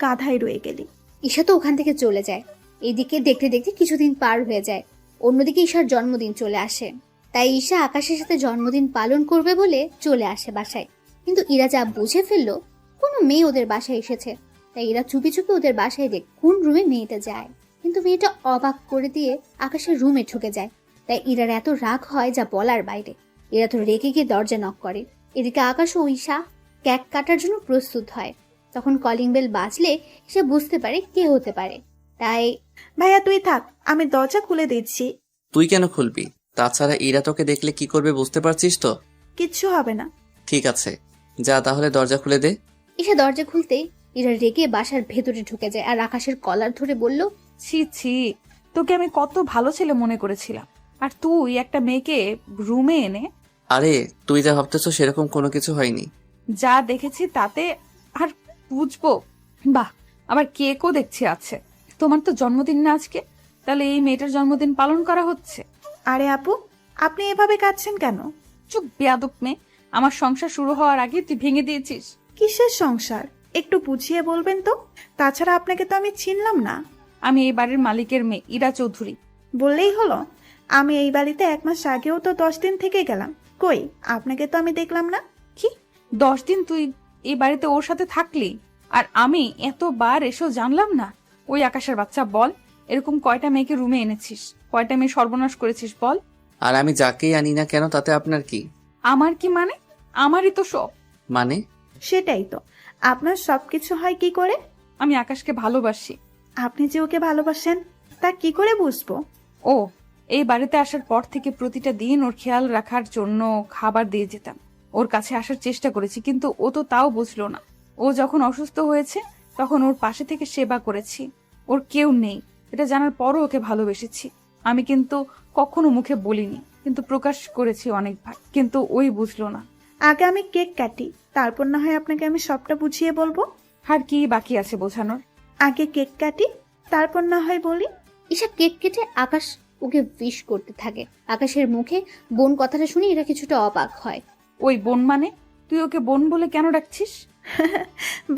গাধাই রয়ে গেলি। ঈশা তো ওখান থেকে চলে যায়। এইদিকে দেখতে দেখতে কিছুদিন পার হয়ে যায়। অন্যদিকে ঈশার জন্মদিন চলে আসে, তাই ঈশা আকাশের সাথে জন্মদিন পালন করবে বলে চলে আসে বাসায়। কিন্তু ইরা যা বুঝে ফেললো কোনো মেয়ে ওদের বাসায় এসেছে, তাই এরা চুপি চুপি ওদের বাসায় দেখ কোন রুমে মেয়েটা যায়। কিন্তু মেয়েটা অবাক করে দিয়ে আকাশের রুমে ঢুকে যায়। তাই ইরার এত রাগ হয় যা বলার বাইরে। এরা তো রেগে গিয়ে দরজা নক করে। এদিকে আকাশ ও ঈশা কেক কাটার জন্য প্রস্তুত হয়। তখন কলিং বেল বাজলে সে বুঝতে পারে কে হতে পারে। তাই, ভাইয়া তুই থাক, আমি দরজা খুলে দিচ্ছি। তুই কেন খুলবি? তাছাড়া ইরা তোকে দেখলে কি করবে বুঝতে পারছিস তো? কিচ্ছু হবে না। ঠিক আছে, যা তাহলে দরজা খুলে দে। ঈশা দরজা খুলতে ইরা রেগে বাসার ভেতরে ঢুকে যায় আর আকাশের কলার ধরে বলল, ছি ছি, তোকে আমি কত ভালো ছেলে মনে করেছিলাম, আর তুই একটা মেয়েকে রুমে এনে। আরে তুই যা ভাবতেছো সেরকম কোনো কিছু হয়নি। যা দেখেছি তাতে আর বুঝবো? বাহ, আবার কেকও দেখছি আছে। তোমার তো জন্মদিন না আজকে, তাহলে এই মেয়েটার জন্মদিন পালন করা হচ্ছে? আরে আপু, আপনি এভাবে কাঁদছেন কেন? চুপ বেয়াদব মেয়ে, আমার সংসার শুরু হওয়ার আগে তুই ভেঙে দিয়েছিস। কিসের সংসার? একটু বুঝিয়ে বলবেন তো। তাছাড়া আপনাকে তো আমি চিনলাম না। আমি এই বাড়ির মালিকের মেয়ে ইরা চৌধুরী। বললেই হলো। আমি এই বাড়িতে 1 মাস আগেও তো 10 দিন থেকে গেলাম, কই আপনাকে তো আমি দেখলাম না। কি 10 দিন তুই এই বাড়িতে ওর সাথে থাকলি? আর আমি এতবার এসেও জানলাম না? ওই আকাশের বাচ্চা, বল, এরকম কয়টা মেয়েকে রুমে এনেছিস? কয়টা মেয়ে সর্বনাশ করেছিস বল? আর আমি যাকেই আনি না কেন তাতে আপনার কি? আমার কি মানে? আমারই তো সব। মানে? সেটাই তো, আপনার সবকিছু হয় কি করে? আমি আকাশকে ভালোবাসি। আপনি যে ওকে ভালোবাসেন তা কি করে বুঝবো? ও, এই বাড়িতে আসার পর থেকে প্রতিটা দিন ওর খেয়াল রাখার জন্য খাবার দিয়ে যেতাম, ওর কাছে আসার চেষ্টা করেছি, কিন্তু ও তো তাও বুঝলো না। ও যখন অসুস্থ হয়েছে তখন ওর পাশে থেকে সেবা করেছি। ওর কেউ নেই এটা জানার পরও ওকে ভালোবেসেছি। আমি কিন্তু কখনো মুখে বলিনি, কিন্তু প্রকাশ করেছি অনেকবার, কিন্তু ওই বুঝলো না। আগে আমি কেক কাটি, তারপর না হয় আপনাকে আমি সবটা বুঝিয়ে বলবো। আর কি বাকি আছে বোঝানোর? আগে কেক কাটি, তারপর না হয় বলি। ঈশা কেক কেটে আকাশ ওকে উইশ করতে থাকে। আকাশের মুখে বোন কথাটা শুনে এরা কিছুটা অবাক হয়। ওই বোন মানে? তুই ওকে বোন বলে কেন ডাকছিস?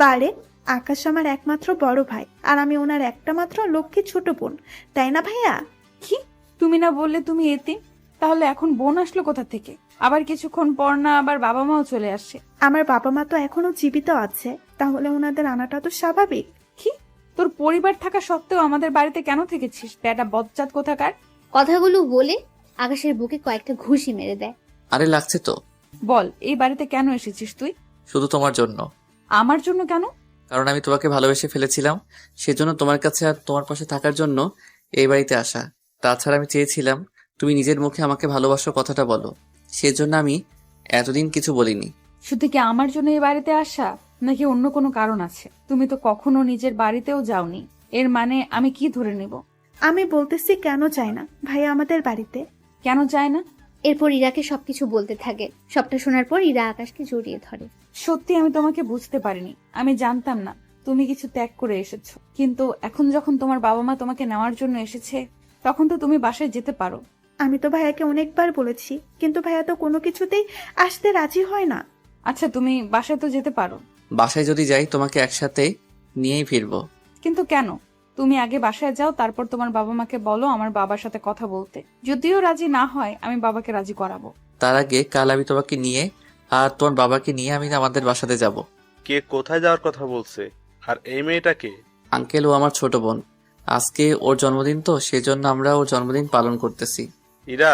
বারে, আকাশ আমার একমাত্র বড় ভাই, আর আমি ওনার একটা মাত্র লক্ষ্মী ছোট বোন, তাই না ভাইয়া? কি? তুমি না বললে তুমি এতিম? তাহলে এখন বোন আসলো কোথা থেকে? আবার কিছুক্ষণ পর না আবার বাবা মাও চলে আসে? আমার বাবা মা তো এখনো জীবিত আছে, তাহলে ওনাদের আনাটা তো স্বাভাবিক। কি? তোর পরিবার থাকা সত্ত্বেও আমাদের বাড়িতে কেন থেকেছিস? বেটা বজ্জাত কোথাকার। কথাগুলো বলে আকাশের বুকে কয়েকটা ঘুষি মেরে দেয়। আরে লাগছে তো। বল, এই বাড়িতে কেন এসেছিস তুই? শুধু তোমার জন্য। আমার জন্য কেন? কারণ আমি তোমাকে ভালোবেসে ফেলেছিলাম, সেজন্য তোমার কাছে আর তোমার পাশে থাকার জন্য এই বাড়িতে আসা। তাছাড়া আমি চেয়েছিলাম তুমি নিজের মুখে আমাকে ভালোবাসার কথাটা বলো, সেজন্য আমি এতদিন কিছু বলিনি। শুধু কি আমার জন্য এই বাড়িতে আসা, নাকি অন্য কোনো কারণ আছে? তুমি তো কখনো নিজের বাড়িতেও যাওনি, এর মানে আমি কি ধরে নেব? আমি বলতেছি কেন চাই না ভাইয়া আমাদের বাড়িতে? কেন চায় না? এরপর ইরাকে সবকিছু বলতে থাকে। সবটা শোনার পর ইরা আকাশকে জড়িয়ে ধরে। সত্যি আমি তোমাকে বুঝতে পারিনি, আমি জানতাম না তুমি কিছু ত্যাগ করে এসেছো, কিন্তু এখন যখন তোমার বাবা মা তোমাকে নেওয়ার জন্য এসেছে তখন তো তুমি বাসায় যেতে পারো। আমি তো ভাইয়াকে অনেকবার বলেছি, কিন্তু ভাইয়া তো কোনো কিছুতেই আসতে রাজি হয় না। আচ্ছা, তুমি বাসায় তো যেতে পারো। বাসায় যদি যাই তোমাকে একসাথে নিয়েই ফিরবো। কিন্তু কেন? তুমি আগে বাসায় যাও, তারপর তোমার বাবা মাকে বলো আমার বাবার সাথে কথা বলতে। যদিও রাজি না হয় আমি বাবাকে রাজি করাবো। তার আগে কাল আমি তোমাকে নিয়ে আর তোমার বাবাকে নিয়ে আমি আমাদের বাসাতে যাব। কে কোথায় যাওয়ার কথা বলছে? আর এই মেয়েটাকে? আঙ্কেল, ও আমার ছোট বোন। আজকে ওর জন্মদিন তো, সেজন্য আমরা ওর জন্মদিন পালন করতেছি। ইরা,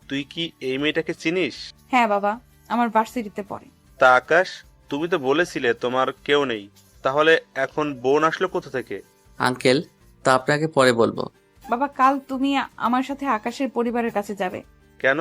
তুই কি এই মেয়েটাকে চিনিস? হ্যাঁ বাবা, আমার ভার্সিটিতে পড়ে। তা আকাশ, তুমি তো বলেছিলে তোমার কেউ নেই, তাহলে এখন বোন আসলো কোথা থেকে? আঙ্কেল, তা আপনাকে পরে বলবো। বাবা, কাল তুমি আমার সাথে আকাশের পরিবারের কাছে যাবে। কেন?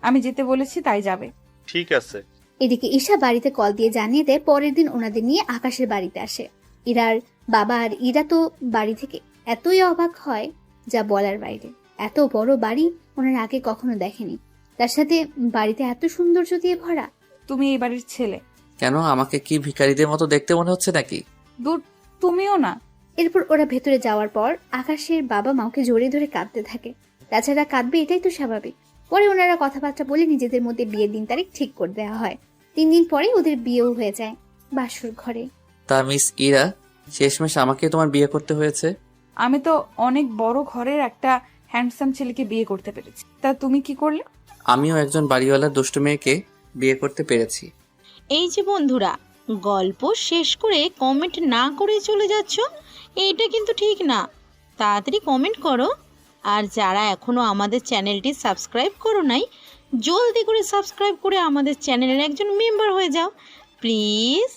আমি যেতে বলেছি তাই যাবে। ঠিক আছে। এদিকে ঈশা বাড়িতে কল দিয়ে জানিয়ে দেয় পরের দিন ওনাদের নিয়ে আকাশের বাড়িতে আসে। ইরার বাবা আর ইরা তো বাড়ি থেকে এতই অবাক হয় যা বলার বাইরে। এত বড় বাড়ি ওনার আগে কখনো দেখেনি, তার সাথে বাড়িতে এত সৌন্দর্য দিয়ে ভরা। তুমি এই বাড়ির ছেলে? কেন, আমাকে কি ভিখারিদের মতো দেখতে মনে হচ্ছে নাকি? দূর, তুমিও না। এরপর ওরা ভেতরে যাওয়ার পর আকাশের বাবা মাকে জড়িয়ে ধরে কাঁদতে থাকে। তাছাড়া কাঁদবে এটাই তো স্বাভাবিক। পরে ওনারা কথাবার্তা বলে নিজেদের মধ্যে বিয়ের দিন তারিখ ঠিক করে দেওয়া হয়। 3 দিন পরে ওদের বিয়েও হয়ে যায় বাসর ঘরে। তা মিস ইরা, শেষমেশ আমাকে তোমার বিয়ে করতে হয়েছে। আমি তো অনেক বড় ঘরের একটা হ্যান্ডসাম ছেলেকে বিয়ে করতে পেরেছি, তা তুমি কি করলে? আমিও একজন বাড়িওয়ালা দুষ্টু মেয়েকে বিয়ে করতে পেরেছি। এই যে বন্ধুরা, গল্প শেষ করে কমেন্ট না করে চলে যাচ্ছ, এইটা কিন্তু ঠিক না। তাড়াতাড়ি কমেন্ট করো। আর যারা এখনো আমাদের চ্যানেলটি সাবস্ক্রাইব করো নাই, জলদি করে সাবস্ক্রাইব করে আমাদের চ্যানেলের একজন মেম্বার হয়ে যাও প্লিজ।